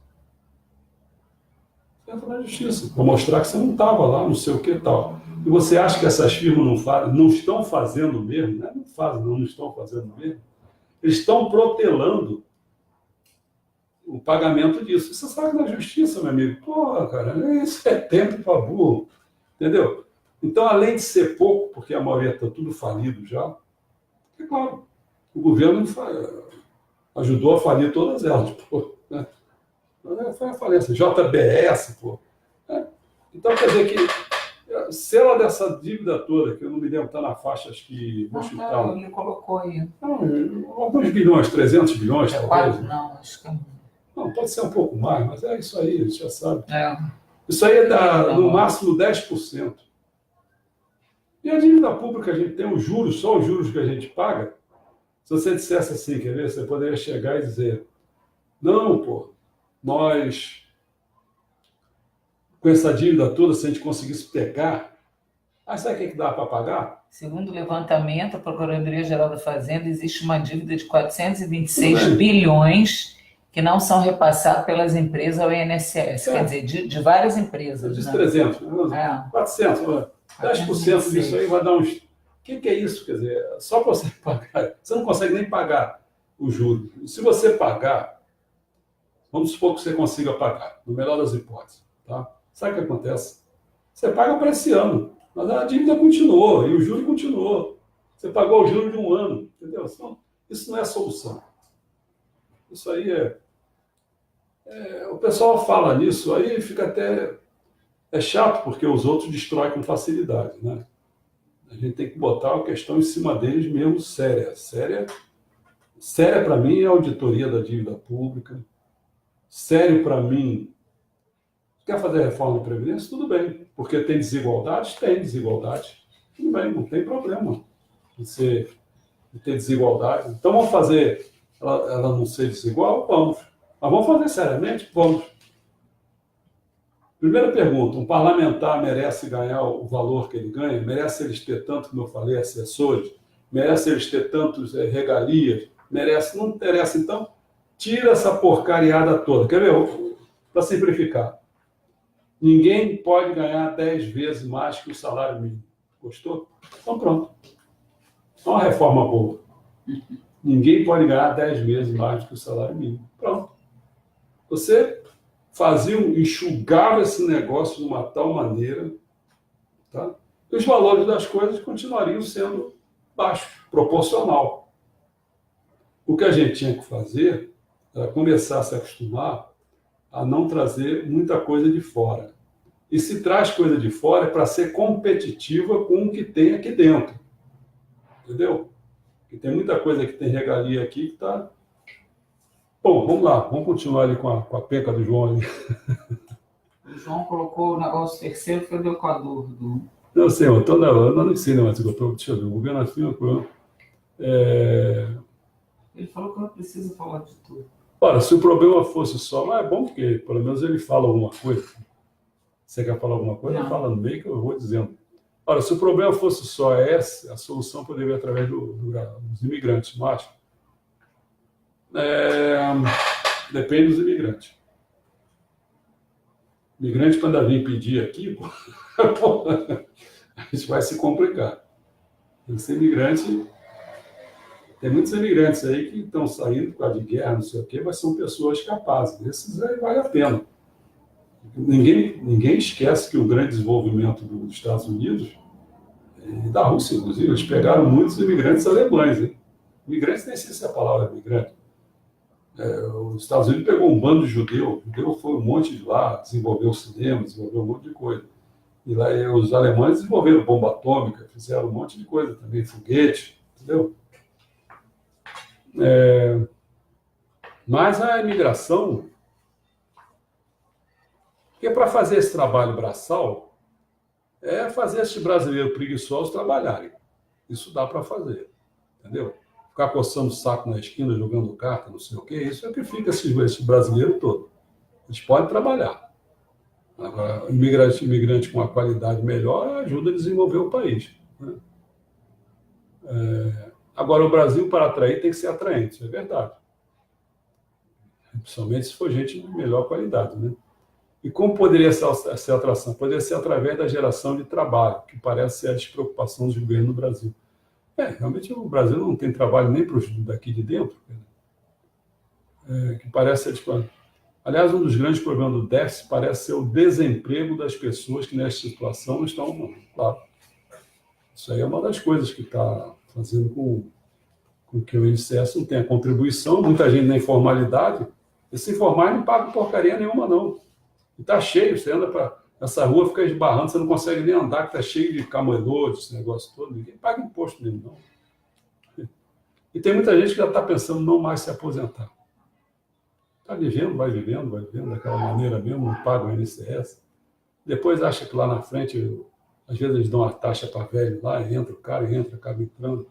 Você entra na justiça, para mostrar que você não estava lá, não sei o que e tal. E você acha que essas firmas não estão fazendo mesmo? Né? Não fazem, não estão fazendo mesmo. Eles estão protelando o pagamento disso. Você sabe na justiça, meu amigo. Porra, cara, isso é tempo para burro. Entendeu? Então, além de ser pouco, porque a maioria está tudo falido já, é claro, o governo ajudou a falir todas elas, pô, né? Foi a falência, JBS, pô. Né? Então, quer dizer que, se ela dessa dívida toda, que eu não me lembro, está na faixa, acho que, vou chutar... Ele colocou aí. Alguns bilhões, 300 bilhões, talvez. Não, acho que não, pode ser um pouco mais, mas é isso aí, a gente já sabe. É. Isso aí dá, no máximo, 10%. E a dívida pública, a gente tem os juros, só os juros que a gente paga. Se você dissesse assim, quer ver, você poderia chegar e dizer, não, pô, nós, com essa dívida toda, se a gente conseguisse pegar, sabe o que dá para pagar? Segundo o levantamento, a Procuradoria-Geral da Fazenda, existe uma dívida de 426 bilhões que não são repassados pelas empresas ao INSS. Quer dizer, de várias empresas. Eu disse 300, 400, 10% disso aí vai dar uns... O que é isso? Quer dizer, só para você pagar, você não consegue nem pagar o juro. Se você pagar, vamos supor que você consiga pagar, no melhor das hipóteses, tá? Sabe o que acontece? Você paga para esse ano, mas a dívida continuou e o juro continuou. Você pagou o juro de um ano, entendeu? Então, isso não é solução. Isso aí o pessoal fala nisso, aí fica até... É chato, porque os outros destroem com facilidade, né? A gente tem que botar a questão em cima deles mesmo séria. Séria para mim é a auditoria da dívida pública. Sério para mim, quer fazer reforma da Previdência? Tudo bem. Porque tem desigualdades? Tem desigualdade. Tudo bem, não tem problema de ter desigualdade. Então vamos fazer ela não ser desigual? Vamos. Mas vamos fazer seriamente? Vamos. Primeira pergunta, um parlamentar merece ganhar o valor que ele ganha? Merece eles ter tanto, como eu falei, assessores? Merece eles ter tantos regalias? Merece? Não interessa. Então, tira essa porcariada toda. Quer ver? Para simplificar. Ninguém pode ganhar 10 vezes mais que o salário mínimo. Gostou? Então, pronto. É uma reforma boa. Ninguém pode ganhar 10 vezes mais que o salário mínimo. Pronto. Você... enxugava esse negócio de uma tal maneira, tá? Que os valores das coisas continuariam sendo baixos, proporcional. O que a gente tinha que fazer era começar a se acostumar a não trazer muita coisa de fora. E se traz coisa de fora é para ser competitiva com o que tem aqui dentro. Entendeu? Porque tem muita coisa que tem regalia aqui que está... Bom, vamos lá, vamos continuar ali com a penca do João ali. O João colocou o negócio terceiro, foi do Equador. Não sei, eu não sei, não, mas deixa eu ver, o governo afirma... Ele falou que não precisa falar de tudo. Ora, se o problema fosse só, mas é bom porque pelo menos ele fala alguma coisa. Você quer falar alguma coisa? Ele fala no meio que eu vou dizendo. Ora, se o problema fosse só essa, a solução poderia vir através dos imigrantes, não acha? Depende dos imigrantes. Imigrante, quando vir pedir aqui, a gente vai se complicar. Tem que ser imigrante Tem muitos imigrantes aí que estão saindo por causa de guerra, não sei o quê, mas são pessoas capazes. Esses aí vale a pena. Ninguém esquece que o grande desenvolvimento dos Estados Unidos, e da Rússia, inclusive, eles pegaram muitos imigrantes alemães. Hein? Imigrantes, nem sei se é a palavra imigrante. Os Estados Unidos pegou um bando de judeu, foi um monte de lá, desenvolveu cinema, desenvolveu um monte de coisa. E lá os alemães desenvolveram bomba atômica, fizeram um monte de coisa também, foguete, entendeu? Mas a imigração, porque para fazer esse trabalho braçal, é fazer esses brasileiros preguiçosos trabalharem. Isso dá para fazer, entendeu? Ficar coçando o saco na esquina, jogando carta, não sei o quê, isso é o que fica esse brasileiro todo. Eles podem trabalhar. Agora, imigrante com uma qualidade melhor ajuda a desenvolver o país. Né? Agora, o Brasil, para atrair, tem que ser atraente, isso é verdade. Principalmente se for gente de melhor qualidade. Né? E como poderia ser a atração? Poderia ser através da geração de trabalho, que parece ser a despreocupação do governo no Brasil. Realmente o Brasil não tem trabalho nem para os daqui de dentro. Que parece ser... Aliás, um dos grandes problemas do déficit parece ser o desemprego das pessoas que nessa situação não estão... Claro, isso aí é uma das coisas que está fazendo com que o INSS não tenha contribuição, muita gente na informalidade, e se informar não paga porcaria nenhuma, não. E está cheio, você anda para essa rua, fica esbarrando, você não consegue nem andar, que está cheio de camelô, esse negócio todo, ninguém paga imposto nenhum, não. E tem muita gente que já está pensando não mais se aposentar. Está vivendo daquela maneira mesmo, não paga o INSS. Depois acha que lá na frente, às vezes eles dão uma taxa para velho lá, entra o cara, acaba entrando.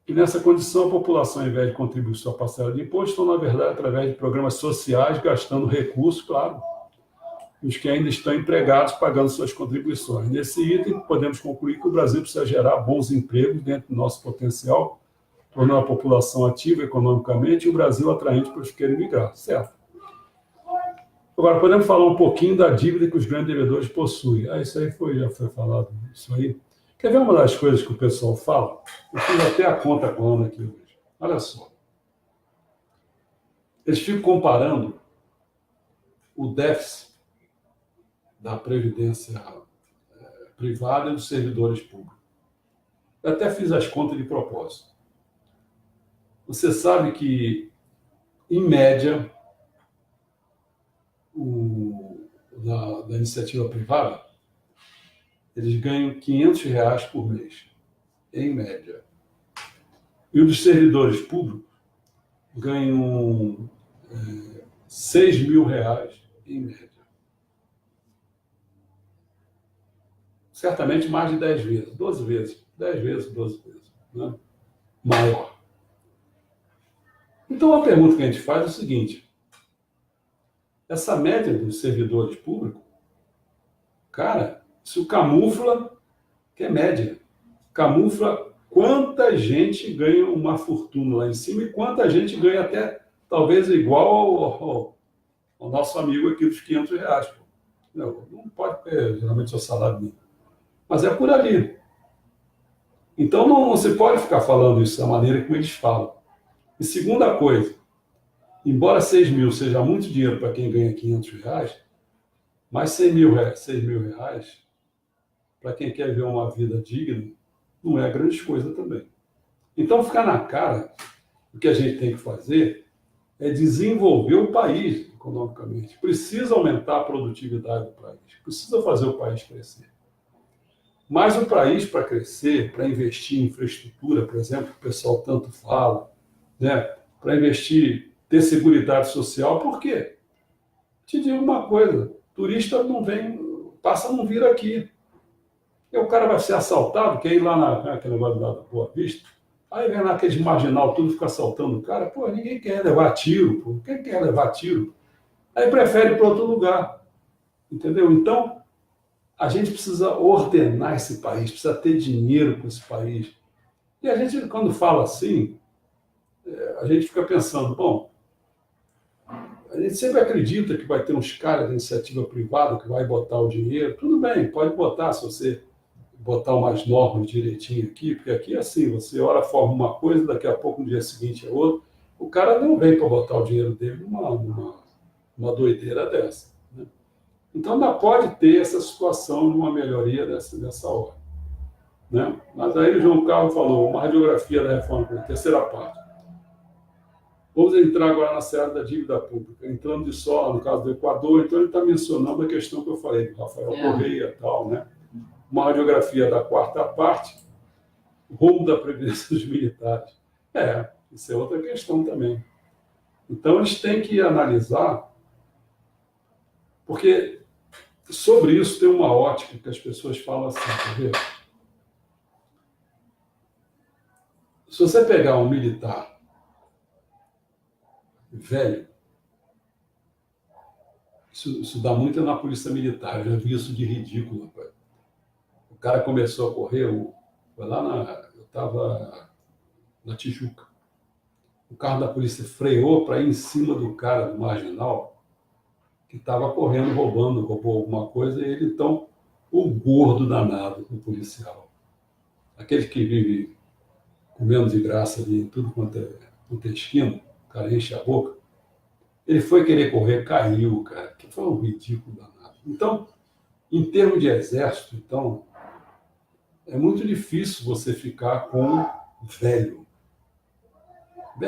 E nessa condição, a população, ao invés de contribuir sua parcela de imposto, estão, na verdade, através de programas sociais, gastando recursos, claro, e os que ainda estão empregados pagando suas contribuições. Nesse item, podemos concluir que o Brasil precisa gerar bons empregos dentro do nosso potencial, tornar a população ativa economicamente e o Brasil atraente para os que querem migrar, certo? Agora, podemos falar um pouquinho da dívida que os grandes devedores possuem. Isso aí já foi falado, isso aí. Quer ver uma das coisas que o pessoal fala? Eu fiz até a conta com aqui hoje. Olha só. Eles ficam comparando o déficit da Previdência privada e dos servidores públicos. Eu até fiz as contas de propósito. Você sabe que, em média, da iniciativa privada, eles ganham R$ 500 por mês, em média. E os servidores públicos ganham R$ 6.000, em média. Certamente mais de 10 vezes, 12 vezes, 10 vezes, 12 vezes, né? Maior. Então, a pergunta que a gente faz é o seguinte: essa média dos servidores públicos, cara, isso camufla, que é média, camufla quanta gente ganha uma fortuna lá em cima e quanta gente ganha até, talvez, igual ao nosso amigo aqui dos R$ 500. Pô. Não pode ter, geralmente, o salário mínimo. Mas é por ali. Então, não se pode ficar falando isso da maneira como eles falam. E segunda coisa, embora 6 mil seja muito dinheiro para quem ganha R$ 500, mas 6 mil reais, para quem quer ver uma vida digna, não é grande coisa também. Então, ficar na cara, o que a gente tem que fazer é desenvolver o país economicamente. Precisa aumentar a produtividade do país, precisa fazer o país crescer. Mas o país, para crescer, para investir em infraestrutura, por exemplo, que o pessoal tanto fala, né? Para investir, ter seguridade social, por quê? Te digo uma coisa, turista não vem, passa a não vir aqui. E o cara vai ser assaltado, quer ir lá naquele negócio da Boa Vista, aí vem lá aqueles marginal, tudo fica assaltando o cara, pô, ninguém quer levar tiro, pô, quem quer levar tiro? Aí prefere ir para outro lugar, entendeu? Então, a gente precisa ordenar esse país, precisa ter dinheiro para esse país. E a gente, quando fala assim, a gente fica pensando, bom, a gente sempre acredita que vai ter uns caras da iniciativa privada que vai botar o dinheiro. Tudo bem, pode botar se você botar umas normas direitinho aqui, porque aqui é assim, você ora forma uma coisa, daqui a pouco no dia seguinte é outra. O cara não vem para botar o dinheiro dele numa doideira dessa. Né? Então ainda pode ter essa situação de uma melhoria dessa ordem. Né? Mas aí o João Carlos falou, uma radiografia da reforma, terceira parte. Vamos entrar agora na seara da dívida pública, entrando de só no caso do Equador, então ele está mencionando a questão que eu falei, do Rafael Correia e tal, né? Uma radiografia da quarta parte, rumo da Previdência dos Militares. Isso é outra questão também. Então, eles têm que analisar, porque sobre isso tem uma ótica que as pessoas falam assim, quer ver? Se você pegar um militar velho, isso dá muito na polícia militar, eu já vi isso de ridículo, rapaz. O cara começou a correr, eu estava na Tijuca. O carro da polícia freou para ir em cima do cara do marginal que estava correndo, roubou alguma coisa, e ele, então, o gordo danado do policial. Aquele que vive comendo de graça ali em tudo quanto é esquina, o cara enche a boca. Ele foi querer correr, caiu, cara, que foi um ridículo danado. Então, em termos de exército, então, é muito difícil você ficar com velho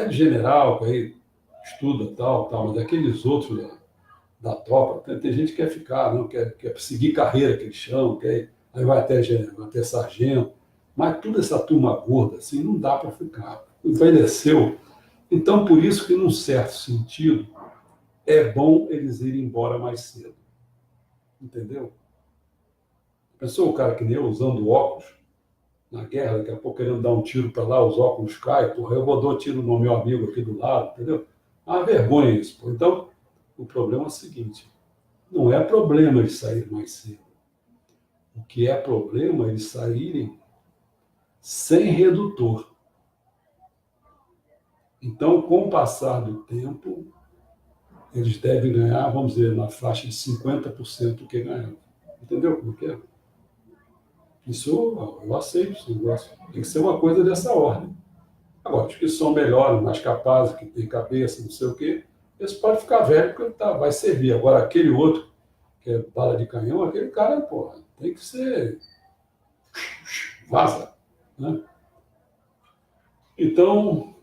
general, que aí estuda tal, mas aqueles outros da tropa, tem gente que quer ficar, não quer seguir carreira, que eles chamam, aí vai até sargento, mas toda essa turma gorda, assim, não dá para ficar. Envelheceu. Então, por isso que, num certo sentido, é bom eles irem embora mais cedo. Entendeu? Pensou o cara que nem eu, usando óculos, na guerra, daqui a pouco querendo dar um tiro para lá, os óculos caem, porra, eu vou dar um tiro no meu amigo aqui do lado, entendeu? É uma vergonha isso. Pô. Então, o problema é o seguinte, não é problema eles saírem mais cedo. O que é problema é eles saírem sem redutor. Então, com o passar do tempo, eles devem ganhar, vamos dizer, na faixa de 50% do que ganham. Entendeu como que é? Isso eu aceito esse negócio. Tem que ser uma coisa dessa ordem. Agora, os que são melhores, mais capazes, que têm cabeça, não sei o quê, eles podem ficar velho porque vai servir. Agora, aquele outro, que é bala de canhão, aquele cara, porra, tem que ser vaza. Né? Então,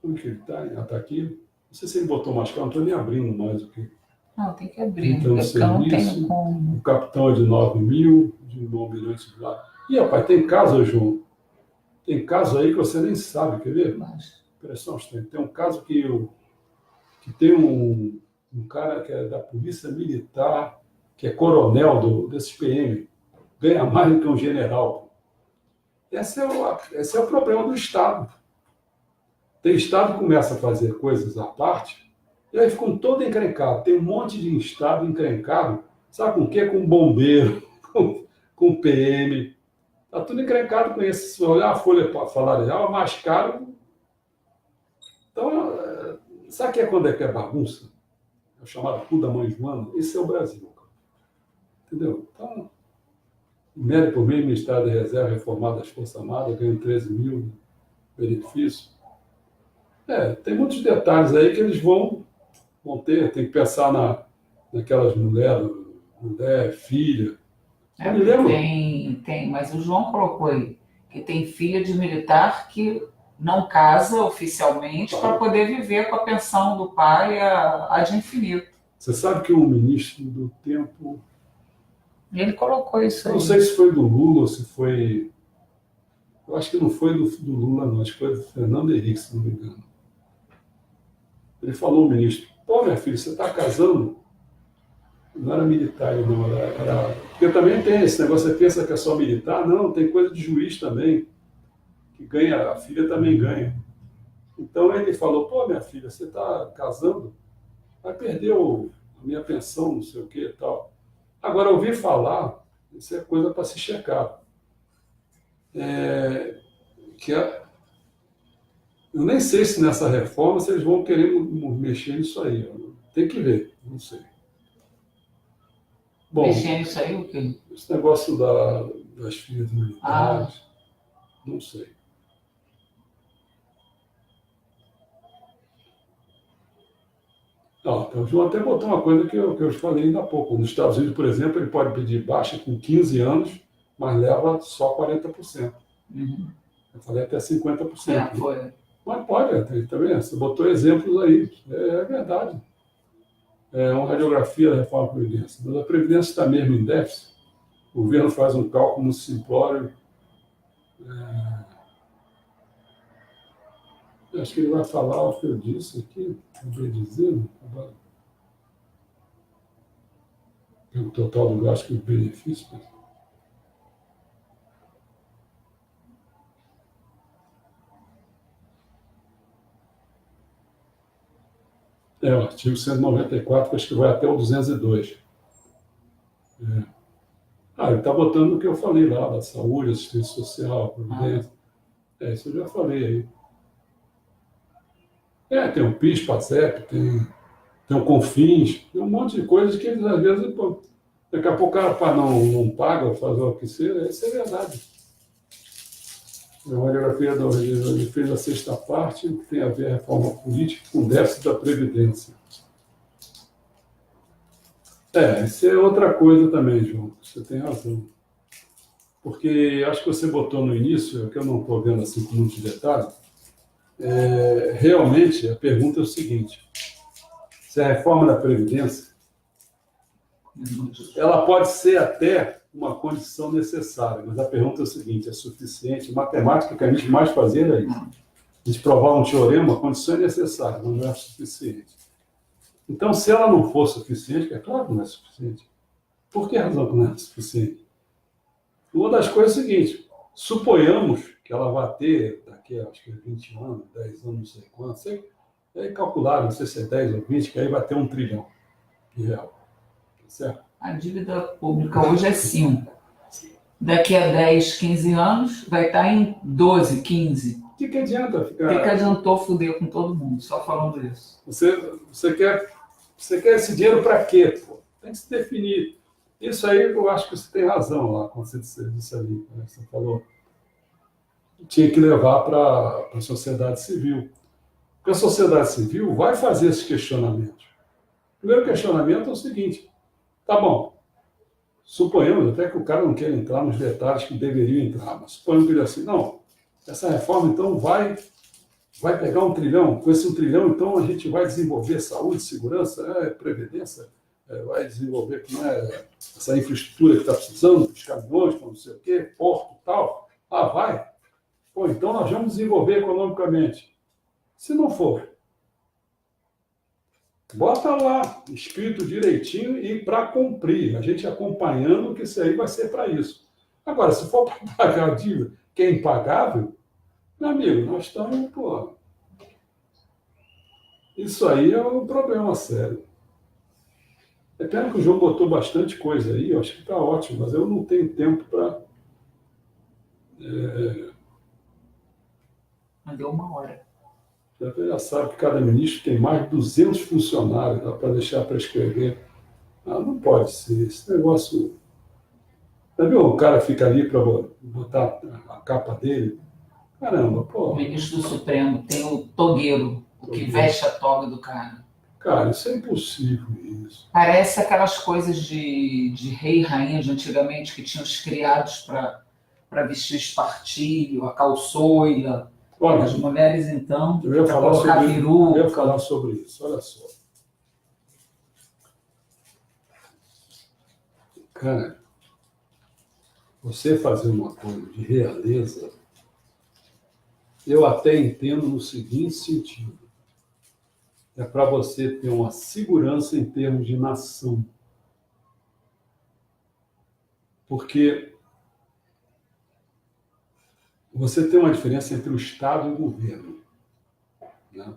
como que ele está? Está aqui. Não sei se ele botou mais claro, não estou nem abrindo mais o que. Não, tem que abrir, Então, porque eu não tenho como. O capitão é de 9 mil, de 9 milhões de dólares. E, rapaz, tem caso, João, tem caso aí que você nem sabe, quer ver? Pressão extrema. Tem um caso que tem um cara que é da Polícia Militar, que é coronel desse PM, ganha mais do que um general. Esse é o problema do Estado. Tem Estado que começa a fazer coisas à parte, e aí ficam todo encrencado. Tem um monte de Estado encrencado, sabe com o quê? Com bombeiro, com PM. Está tudo encrencado com isso. Se olhar a folha salarial, é mais caro. Então, sabe o que é quando é que é bagunça? É o chamado cu da mãe Joana. Esse é o Brasil. Entendeu? Então, médio por meio, Ministério da Reserva reformado das Forças Armadas, ganham 13 mil de benefício. Tem muitos detalhes aí que eles vão ter. Tem que pensar naquelas mulher, filha. Tem, mas o João colocou aí que tem filha de militar que não casa oficialmente para poder viver com a pensão do pai a de infinito. Você sabe que o ministro do tempo... Ele colocou isso aí. Não sei se foi do Lula ou se foi... Eu acho que não foi do Lula, não. Acho que foi do Fernando Henrique, se não me engano. Ele falou, o ministro, pô, minha filha, você está casando? Não era militar, não. Era... Porque também tem esse negócio, você pensa que é só militar? Não, tem coisa de juiz também, que ganha, a filha também ganha. Então ele falou, pô, minha filha, você está casando? Vai perder a minha pensão, não sei o que e tal. Agora, eu ouvi falar, isso é coisa para se checar, eu nem sei se nessa reforma se eles vão querer mexer nisso aí. Tem que ver, não sei. Bom, mexer nisso aí, o quê? esse negócio das filhas militares, não sei. Não, então, o João até botou uma coisa que eu falei ainda há pouco. Nos Estados Unidos, por exemplo, ele pode pedir baixa com 15 anos, mas leva só 40%. Uhum. Eu falei até 50%. Foi. Mas pode, tá vendo? Você botou exemplos aí. É verdade. É uma radiografia da reforma da Previdência. Mas a Previdência está mesmo em déficit. O governo faz um cálculo simplório. Acho que ele vai falar o que eu disse aqui. Acabei dizendo. O total do gasto e o benefício. É, o artigo 194, que acho que vai até o 202. Ele está botando o que eu falei lá, da saúde, assistência social, previdência. Isso eu já falei aí. Tem o PIS, PASEP, tem o CONFINS, tem um monte de coisas que eles, às vezes, pô, daqui a pouco o cara não paga ou fazer o que seja, isso é verdade. É uma radiografia ele fez a sexta parte, que tem a ver a reforma política com o déficit da Previdência. Isso é outra coisa também, João. Você tem razão. Porque acho que você botou no início, que eu não estou vendo assim com muitos detalhes, realmente a pergunta é o seguinte: se a reforma da Previdência, ela pode ser até uma condição necessária, mas a pergunta é o seguinte: é suficiente? Matemática que a gente mais fazia era isso. A gente provar um teorema, a condição é necessária, mas não é suficiente. Então, se ela não for suficiente, é claro que não é suficiente. Por que razão que não é suficiente? Uma das coisas é o seguinte: suponhamos que ela vai ter, daqui a acho que 20 anos, 10 anos, não sei quanto, calcular, não sei se é 10 ou 20, que aí vai ter R$1 trilhão de real. Certo? A dívida pública hoje é 5. Daqui a 10, 15 anos vai estar em 12, 15. O que adianta ficar... O que adiantou foder com todo mundo, só falando isso? Você quer esse dinheiro para quê? Pô? Tem que se definir. Isso aí eu acho que você tem razão lá, quando você disse ali, né? Você falou. Tinha que levar para a sociedade civil. Porque a sociedade civil vai fazer esses questionamentos. O primeiro questionamento é o seguinte: tá bom, suponhamos até que o cara não queira entrar nos detalhes que deveriam entrar, mas suponhamos que ele assim, não, essa reforma então vai pegar R$1 trilhão, com esse R$1 trilhão então a gente vai desenvolver saúde, segurança, previdência, vai desenvolver essa infraestrutura que está precisando, os caminhões, não sei o quê, porto e tal. Vai. Pô, então nós vamos desenvolver economicamente. Se não for, bota lá, escrito direitinho e para cumprir. A gente acompanhando que isso aí vai ser para isso. Agora, se for para pagar a dívida, que é impagável, meu amigo, nós estamos, pô... Isso aí é um problema sério. É pena que o João botou bastante coisa aí, eu acho que está ótimo, mas eu não tenho tempo para... Mas deu 1 hora. Você já sabe que cada ministro tem mais de 200 funcionários, dá para deixar para escrever. Não pode ser. Esse negócio... Já viu? O cara fica ali para botar a capa dele. Caramba, pô. O ministro do Supremo tem o togueiro, o que veste a toga do cara. Cara, isso é impossível, isso. Parece aquelas coisas de rei e rainha de antigamente, que tinham os criados para vestir espartilho, a calçoila. Olha, as mulheres, então, eu ia falar sobre isso. Olha só. Cara, você fazer uma coisa de realeza, eu até entendo no seguinte sentido: é para você ter uma segurança em termos de nação. Porque você tem uma diferença entre o Estado e o governo, né?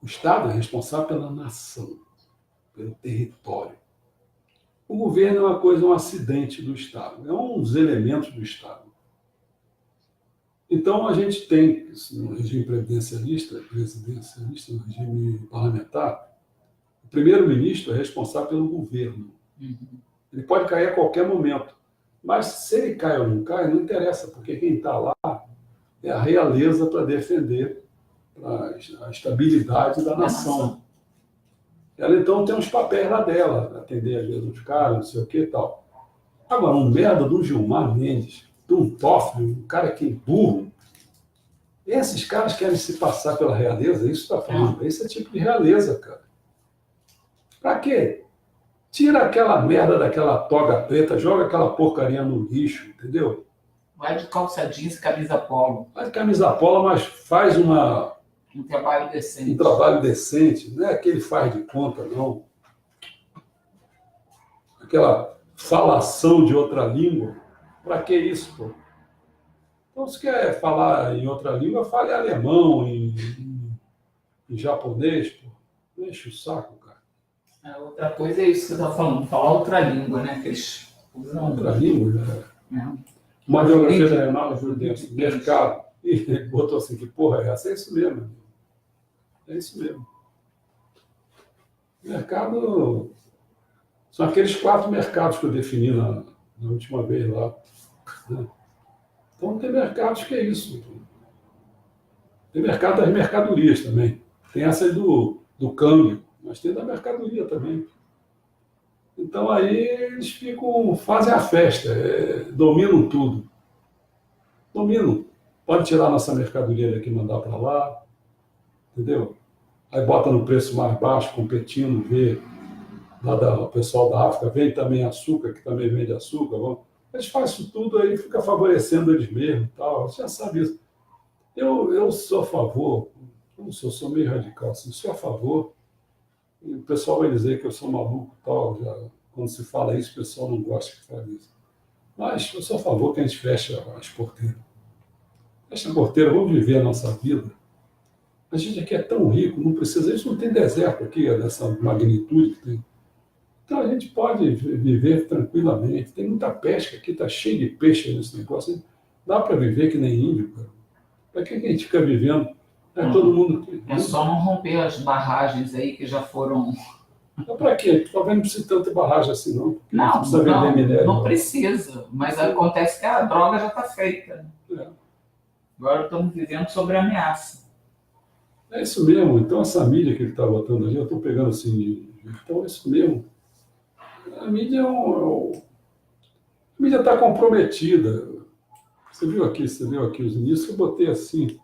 O Estado é responsável pela nação, pelo território. O governo é uma coisa, um acidente do Estado, é um dos elementos do Estado. Então, a gente tem, no regime presidencialista, no regime parlamentar, o primeiro-ministro é responsável pelo governo. Ele pode cair a qualquer momento. Mas se ele cai ou não cai, não interessa, porque quem está lá é a realeza para defender a estabilidade da nação. Ela, então, tem uns papéis lá dela, atender às vezes os caras, não sei o que e tal. Agora, um merda do Gilmar Mendes, de um Toffoli, um cara que é burro, esses caras querem se passar pela realeza, isso está falando. Esse é tipo de realeza, cara. Pra quê? Tira aquela merda daquela toga preta, joga aquela porcaria no lixo, entendeu? Vai de calça jeans e camisa polo. Vai de camisa polo, mas faz um trabalho decente. Um trabalho decente. Não é aquele faz de conta, não. Aquela falação de outra língua. Pra que isso, pô? Então, se quer falar em outra língua, fale alemão, em japonês, pô. Não enche o saco, cara. Outra coisa é isso que você está falando, falar outra língua, né? Que eles usam. Outra língua, né? Uma geografia da Renata Judense, mercado. E ele botou assim, que porra é essa? É isso mesmo, amigo. É isso mesmo. Mercado. São aqueles 4 mercados que eu defini na última vez lá. Né? Então tem mercados que é isso. Tem mercado das mercadorias também. Tem essa do câmbio, mas tem da mercadoria também. Então aí eles fazem a festa, dominam tudo. Dominam. Pode tirar nossa mercadoria daqui e mandar para lá, entendeu? Aí bota no preço mais baixo, competindo, vê lá o pessoal da África, vem também açúcar, que também vende açúcar. Eles fazem isso tudo aí, fica favorecendo eles mesmos e tal. Você já sabe isso. Eu sou a favor, não sou meio radical, assim, sou a favor. E o pessoal vai dizer que eu sou maluco e tal. Quando se fala isso, o pessoal não gosta que fale isso. Mas eu sou a favor que a gente feche as porteiras. Fecha a porteira, vamos viver a nossa vida. A gente aqui é tão rico, não precisa. A gente não tem deserto aqui, dessa magnitude que tem. Então a gente pode viver tranquilamente. Tem muita pesca aqui, está cheio de peixe nesse negócio. Dá para viver que nem índio, cara. Para que a gente fica vivendo? Todo mundo. É só não romper as barragens aí que já foram. Para quê? Talvez não precise tanto de barragem assim, não. Não, precisa vender minério. Não precisa. Mas acontece que a droga já está feita. Agora estamos vivendo sobre ameaça. É isso mesmo. Então, essa mídia que ele está botando ali, eu estou pegando assim. Então, é isso mesmo. A mídia a mídia está comprometida. Você viu aqui os inícios, eu botei assim.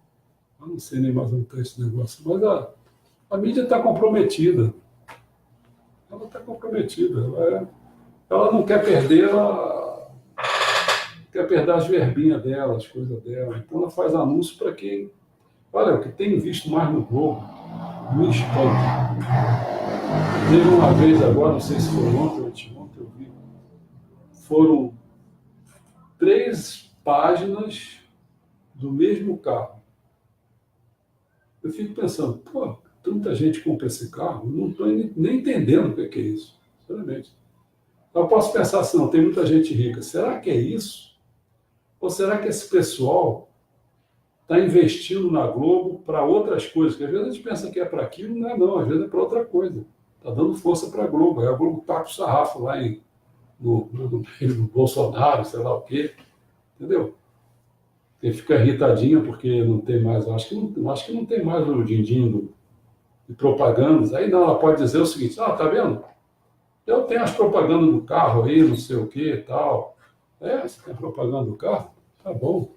Eu não sei nem mais onde está esse negócio, mas a mídia está comprometida. Ela está comprometida. Ela não quer perder as verbinhas dela, as coisas dela. Então ela faz anúncio para quem. Olha, o que tem visto mais no Globo, me espanta. Teve uma vez agora, não sei se foi ontem ou anteontem, eu vi. Foram 3 páginas do mesmo carro. Eu fico pensando, pô, tanta gente compra esse carro, não estou nem entendendo o que é isso, sinceramente. Eu posso pensar assim, não, tem muita gente rica. Será que é isso? Ou será que esse pessoal está investindo na Globo para outras coisas? Porque às vezes a gente pensa que é para aquilo, não é não, às vezes é para outra coisa. Está dando força para a Globo. Aí a Globo está com o sarrafo lá no Bolsonaro, sei lá o quê. Entendeu? Ele fica irritadinho porque não tem mais, acho que não tem mais o din-din de propagandas. Aí não, ela pode dizer o seguinte, tá vendo? Eu tenho as propagandas do carro aí, não sei o que e tal. Você tem a propaganda do carro? Tá bom.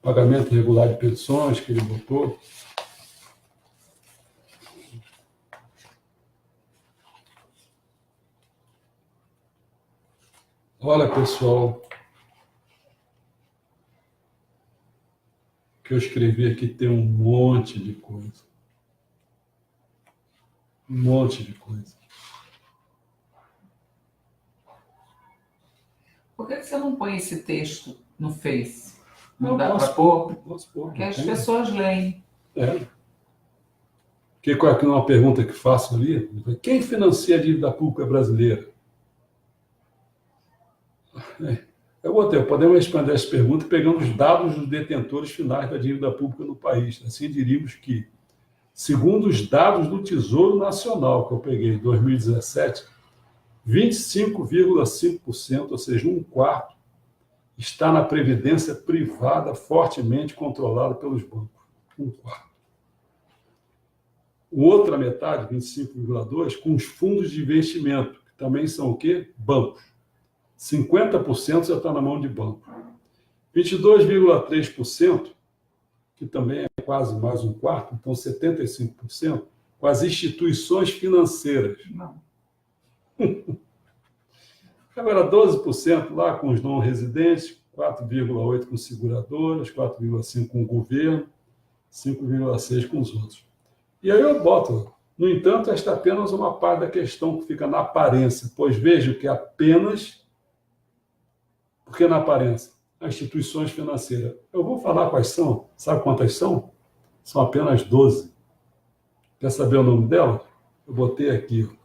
Pagamento regular de pensões que ele botou. Olha, pessoal, que eu escrevi aqui tem um monte de coisa. Um monte de coisa. Por que você não põe esse texto no Face? Não dá posso para pôr? Posso pôr. Porque as pessoas leem. Qual é uma pergunta que faço ali? Quem financia a dívida pública brasileira? Podemos responder essa pergunta pegando os dados dos detentores finais da dívida pública no país. Assim diríamos que, segundo os dados do Tesouro Nacional, que eu peguei em 2017, 25,5%, ou seja, um quarto, está na previdência privada fortemente controlada pelos bancos. Um quarto. Outra metade, 25,2%, com os fundos de investimento, que também são o quê? Bancos. 50% já está na mão de banco. 22,3%, que também é quase mais um quarto, então 75%, com as instituições financeiras. Não. Agora, 12% lá com os não residentes, 4,8% com seguradoras, 4,5% com o governo, 5,6% com os outros. E aí eu boto, no entanto, esta é apenas uma parte da questão que fica na aparência, pois vejo que apenas, porque na aparência, as instituições financeiras, eu vou falar quais são, sabe quantas são? São apenas 12. Quer saber o nome delas? Eu botei aqui, ó.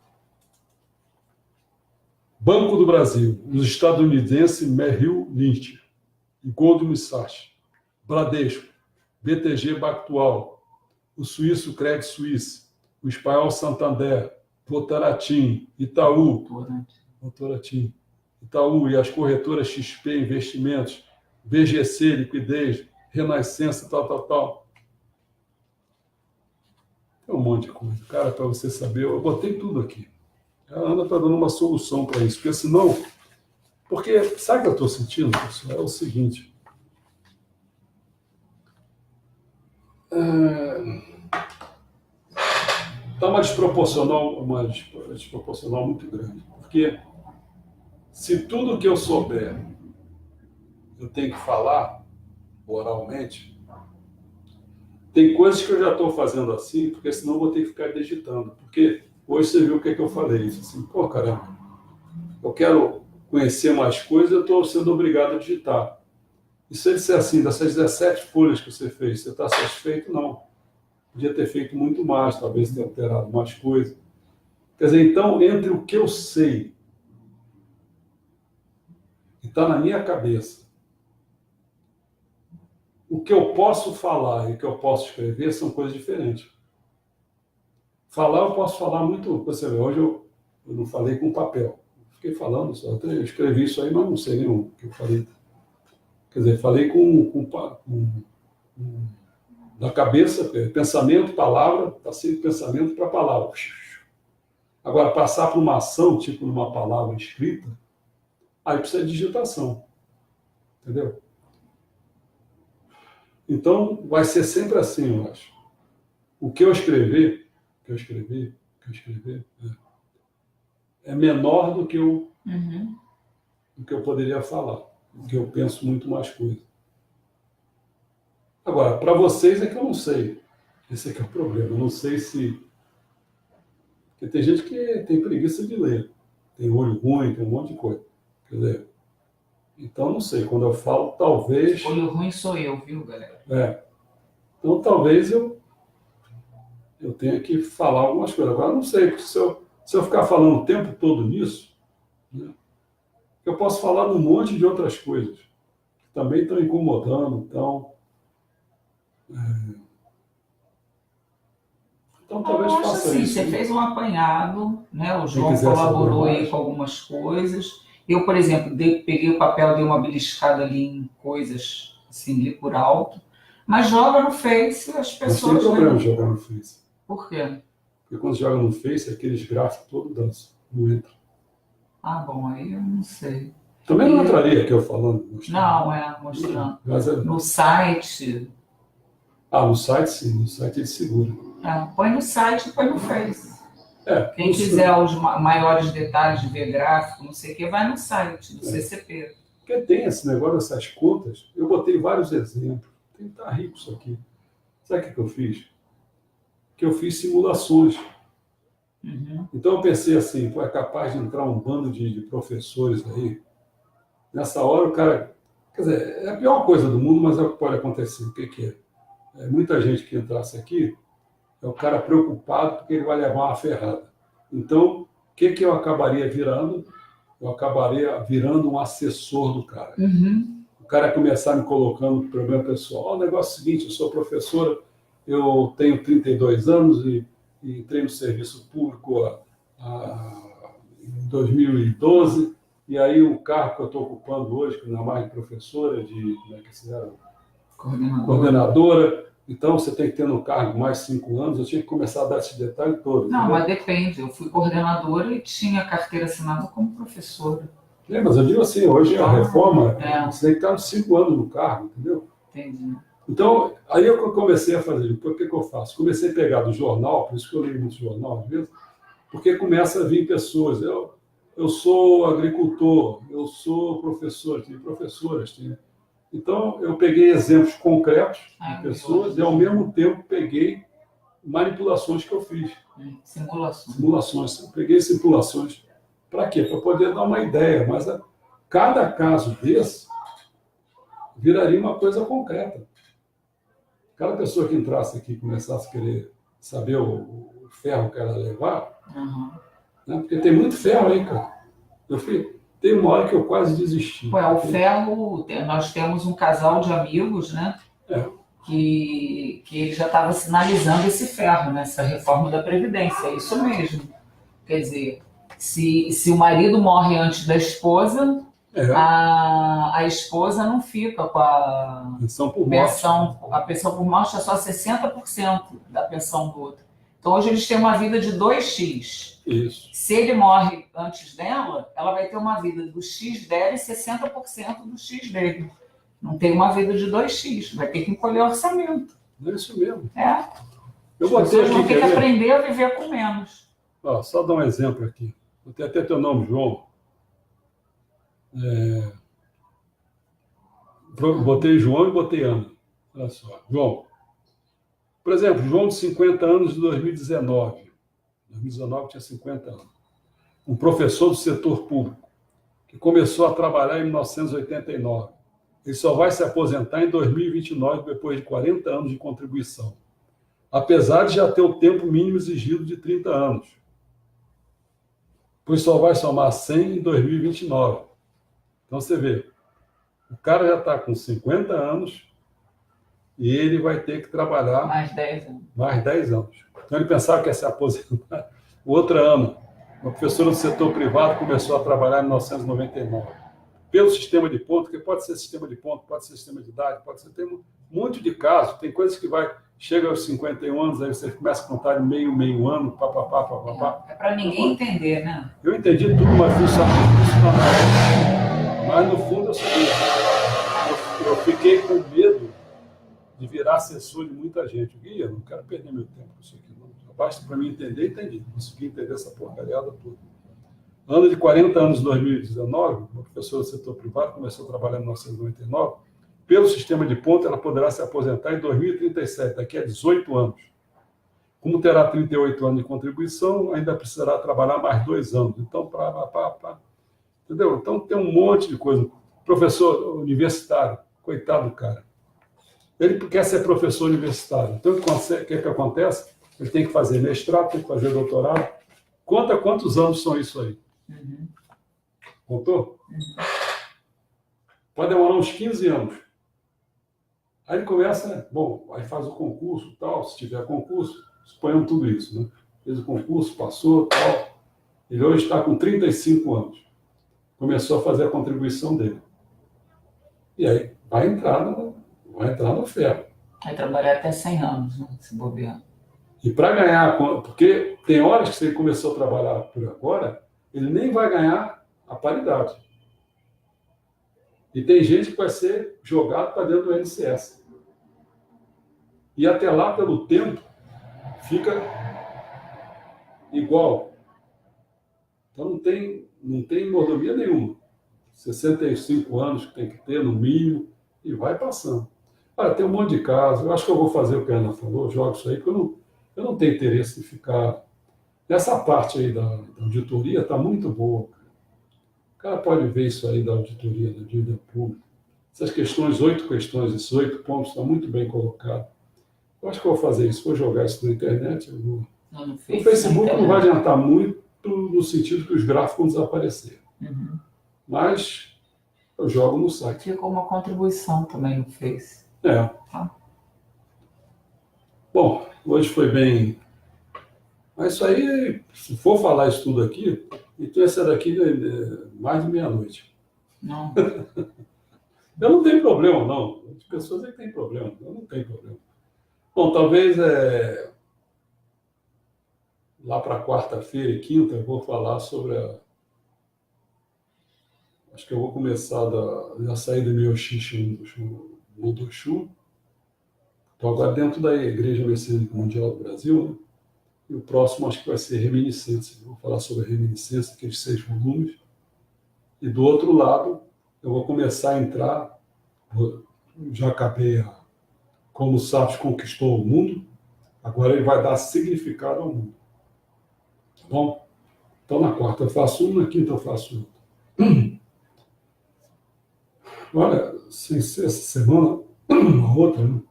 Banco do Brasil, os estadunidenses Merrill Lynch e Goldman Sachs, Bradesco, BTG Pactual, o suíço Credit Suisse, o espanhol Santander, Votorantim, Itaú, Itaú e as corretoras XP Investimentos, BGC Liquidez, Renascença, tal. Tem um monte de coisa. Cara, para você saber, eu botei tudo aqui. A Ana está dando uma solução para isso, porque senão... Porque, sabe o que eu estou sentindo, pessoal? É o seguinte. Está uma desproporcional muito grande. Porque se tudo que eu souber eu tenho que falar oralmente, tem coisas que eu já estou fazendo assim, porque senão eu vou ter que ficar digitando. Porque hoje você viu o que é que eu falei. Assim, pô, caramba, eu quero conhecer mais coisas, eu estou sendo obrigado a digitar. E se ele disser assim, dessas 17 folhas que você fez, você está satisfeito? Não. Podia ter feito muito mais, talvez ter alterado mais coisas. Quer dizer, então, entre o que eu sei e está na minha cabeça, o que eu posso falar e o que eu posso escrever são coisas diferentes. Falar, eu posso falar muito. Você vê, hoje eu não falei com papel. Fiquei falando, só até escrevi isso aí, mas não sei nem o que eu falei. Quer dizer, falei da cabeça, pensamento, palavra, passei do pensamento para a palavra. Agora, passar para uma ação, tipo numa palavra escrita, aí precisa de digitação. Entendeu? Então, vai ser sempre assim, eu acho. O que eu escrever é menor do que eu poderia falar, porque eu penso muito mais coisa. Agora, para vocês é que eu não sei. Esse é que é o problema. Eu não sei se... Porque tem gente que tem preguiça de ler. Tem olho ruim, tem um monte de coisa. Quer dizer, então não sei. Quando eu falo, talvez... Olho ruim sou eu, viu, galera? Então talvez eu tenha que falar algumas coisas. Agora não sei, porque se eu ficar falando o tempo todo nisso, né, eu posso falar num monte de outras coisas que também estão incomodando. Então talvez Eu acho faça assim, isso. você fez um apanhado, né? O João colaborou aí com algumas coisas. Eu, por exemplo, peguei o papel, dei uma beliscada ali em coisas, assim, li por alto. Mas joga no Face, as pessoas... Não tem problema jogar no Face. Por quê? Porque quando joga no Face, aqueles gráficos todos dançam, não entra. Ah, bom, aí eu não sei. Também não entraria aqui eu falando. Mostrando. Não, mostrando. No site... no site sim, no site ele segura. Põe no site e põe no Face. Quem quiser quiser os maiores detalhes de ver gráfico, não sei o que, vai no site do CCP. Porque tem esse negócio dessas contas, eu botei vários exemplos. Tem que estar rico isso aqui. Sabe o que eu fiz? Que eu fiz simulações. Então eu pensei assim, é capaz de entrar um bando de professores aí. Nessa hora o cara... Quer dizer, é a pior coisa do mundo, mas é o que pode acontecer. O que é? Muita gente que entrasse aqui, é o cara preocupado porque ele vai levar uma ferrada. Então, o que eu acabaria virando? Eu acabaria virando um assessor do cara. O cara começar me colocando problema pessoal. O negócio é o seguinte, eu sou professora, eu tenho 32 anos e entrei no serviço público em 2012, e aí o cargo que eu estou ocupando hoje, que não é mais de professora, de como é que se chama? Coordenadora. Então, você tem que ter no cargo mais 5 anos. Eu tinha que começar a dar esse detalhe todo. Não, mas depende. Eu fui coordenadora e tinha carteira assinada como professora. Mas eu digo assim, hoje a reforma, você tem que estar uns 5 anos no cargo, entendeu? Entendi. Então, aí eu comecei a fazer. O que eu faço? Comecei a pegar do jornal, por isso que eu leio muito jornal às vezes, porque começa a vir pessoas. Eu sou agricultor, eu sou professor, tem professoras, tem. Então, eu peguei exemplos concretos de pessoas e, ao mesmo tempo, peguei manipulações que eu fiz. Simulações. Eu peguei simulações. Para quê? Para poder dar uma ideia. Mas cada caso desse viraria uma coisa concreta. Cada pessoa que entrasse aqui e começasse a querer saber o ferro que ela levar, né? Porque tem muito ferro aí, cara. Tem uma hora que eu quase desisti. O ferro, nós temos um casal de amigos, né? Que ele já estava sinalizando esse ferro nessa reforma da Previdência. É isso mesmo. Quer dizer, se o marido morre antes da esposa, a esposa não fica com a pensão por morte. A pensão por morte é só 60% da pensão do outro. Então, hoje eles têm uma vida de 2x. Isso. Se ele morre antes dela, ela vai ter uma vida do X dela e 60% do X dele. Não tem uma vida de 2x. Vai ter que encolher o orçamento. É isso mesmo. Eu vou ter que aprender a viver com menos. Só dar um exemplo aqui. Vou ter até teu nome, João. Botei João e botei Ana. Olha só. João. Por exemplo, João de 50 anos de 2019. 2019 tinha 50 anos. Um professor do setor público, que começou a trabalhar em 1989. Ele só vai se aposentar em 2029, depois de 40 anos de contribuição. Apesar de já ter o tempo mínimo exigido de 30 anos. Pois só vai somar 100 em 2029. Então, você vê, o cara já está com 50 anos e ele vai ter que trabalhar mais 10 anos. Mais 10 anos. Então, ele pensava que ia se aposentar. Outra Ana, uma professora do setor privado, começou a trabalhar em 1999. Pelo sistema de ponto, que pode ser sistema de ponto, pode ser sistema de idade, pode ser, tem um monte de casos, tem coisas que chega aos 51 anos, aí você começa a contar em meio ano, papapá. É para ninguém entender, né? Eu entendi tudo, mas fui saber. Mas, no fundo, eu sabia. Eu fiquei com medo de virar assessor de muita gente. Guia, não quero perder meu tempo com isso aqui, não. Basta para mim entender, entendi. Consegui entender essa porcariada toda. Ana de 40 anos, em 2019, uma professora do setor privado, começou a trabalhar em 1999. Pelo sistema de ponto, ela poderá se aposentar em 2037, daqui a 18 anos. Como terá 38 anos de contribuição, ainda precisará trabalhar mais 2 anos. Então, entendeu? Então, tem um monte de coisa. Professor universitário, coitado do cara. Ele quer ser professor universitário. Então, o que acontece? Ele tem que fazer mestrado, tem que fazer doutorado. Conta quantos anos são isso aí. Contou? Pode demorar uns 15 anos. Aí ele começa, né? Aí faz o concurso, tal, se tiver concurso, suponhamos tudo isso, né? Fez o concurso, passou, tal. Ele hoje está com 35 anos. Começou a fazer a contribuição dele. E aí vai entrar no ferro. Vai trabalhar até 100 anos, né? Se bobear. E para ganhar, porque tem horas que se ele começou a trabalhar por agora, ele nem vai ganhar a paridade. E tem gente que vai ser jogado para dentro do INSS. E até lá, pelo tempo, fica igual. Então não tem mordomia nenhuma. 65 anos que tem que ter, no mínimo, e vai passando. Tem um monte de casos. Eu acho que eu vou fazer o que a Ana falou, jogo isso aí, porque eu não tenho interesse em ficar... Essa parte aí da auditoria está muito boa. O cara pode ver isso aí da auditoria, da dívida pública. Essas questões, 8 questões, esses 8 pontos, estão muito bem colocados. Eu acho que eu vou fazer isso, vou jogar isso na internet. No Facebook não vai adiantar muito no sentido que os gráficos vão desaparecer. Mas eu jogo no site. Ficou uma contribuição também no Face. Bom, hoje foi bem... Mas isso aí, se for falar isso tudo aqui, Então essa daqui é mais de meia-noite. Não. Eu não tenho problema, não. As pessoas é que têm problema. Eu não tenho problema. Bom, talvez lá para quarta-feira e quinta eu vou falar sobre acho que eu vou começar da saída do meu xixi no Doshu. Estou agora dentro da Igreja Messiânica Mundial do Brasil, né? E o próximo acho que vai ser Reminiscência. Eu vou falar sobre a Reminiscência, aqueles 6 volumes. E do outro lado, eu vou começar a entrar, já acabei Como o Sartre conquistou o mundo, agora ele vai dar significado ao mundo. Tá bom? Então na quarta eu faço um, na quinta eu faço outro. Olha, sem ser essa semana, uma outra, né?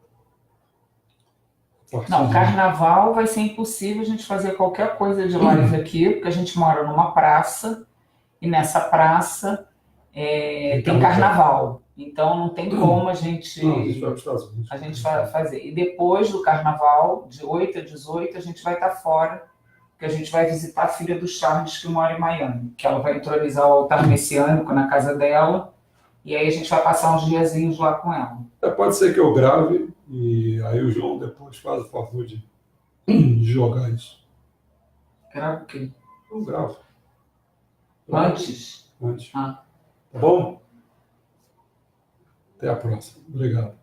Não, carnaval vai ser impossível a gente fazer qualquer coisa de live aqui, porque a gente mora numa praça, e nessa praça tem carnaval. Então não tem como a gente. Não, a gente vai para os Estados Unidos. A gente vai fazer. E depois do carnaval, de 8 a 18, a gente vai estar fora, porque a gente vai visitar a filha do Charles, que mora em Miami, que ela vai entronizar o altar messiânico na casa dela, e aí a gente vai passar uns diazinhos lá com ela. Pode ser que eu grave, e aí o João depois faz o favor de jogar isso. Grava o quê? Eu gravo. Antes? Antes. Ah. Tá bom? Até a próxima. Obrigado.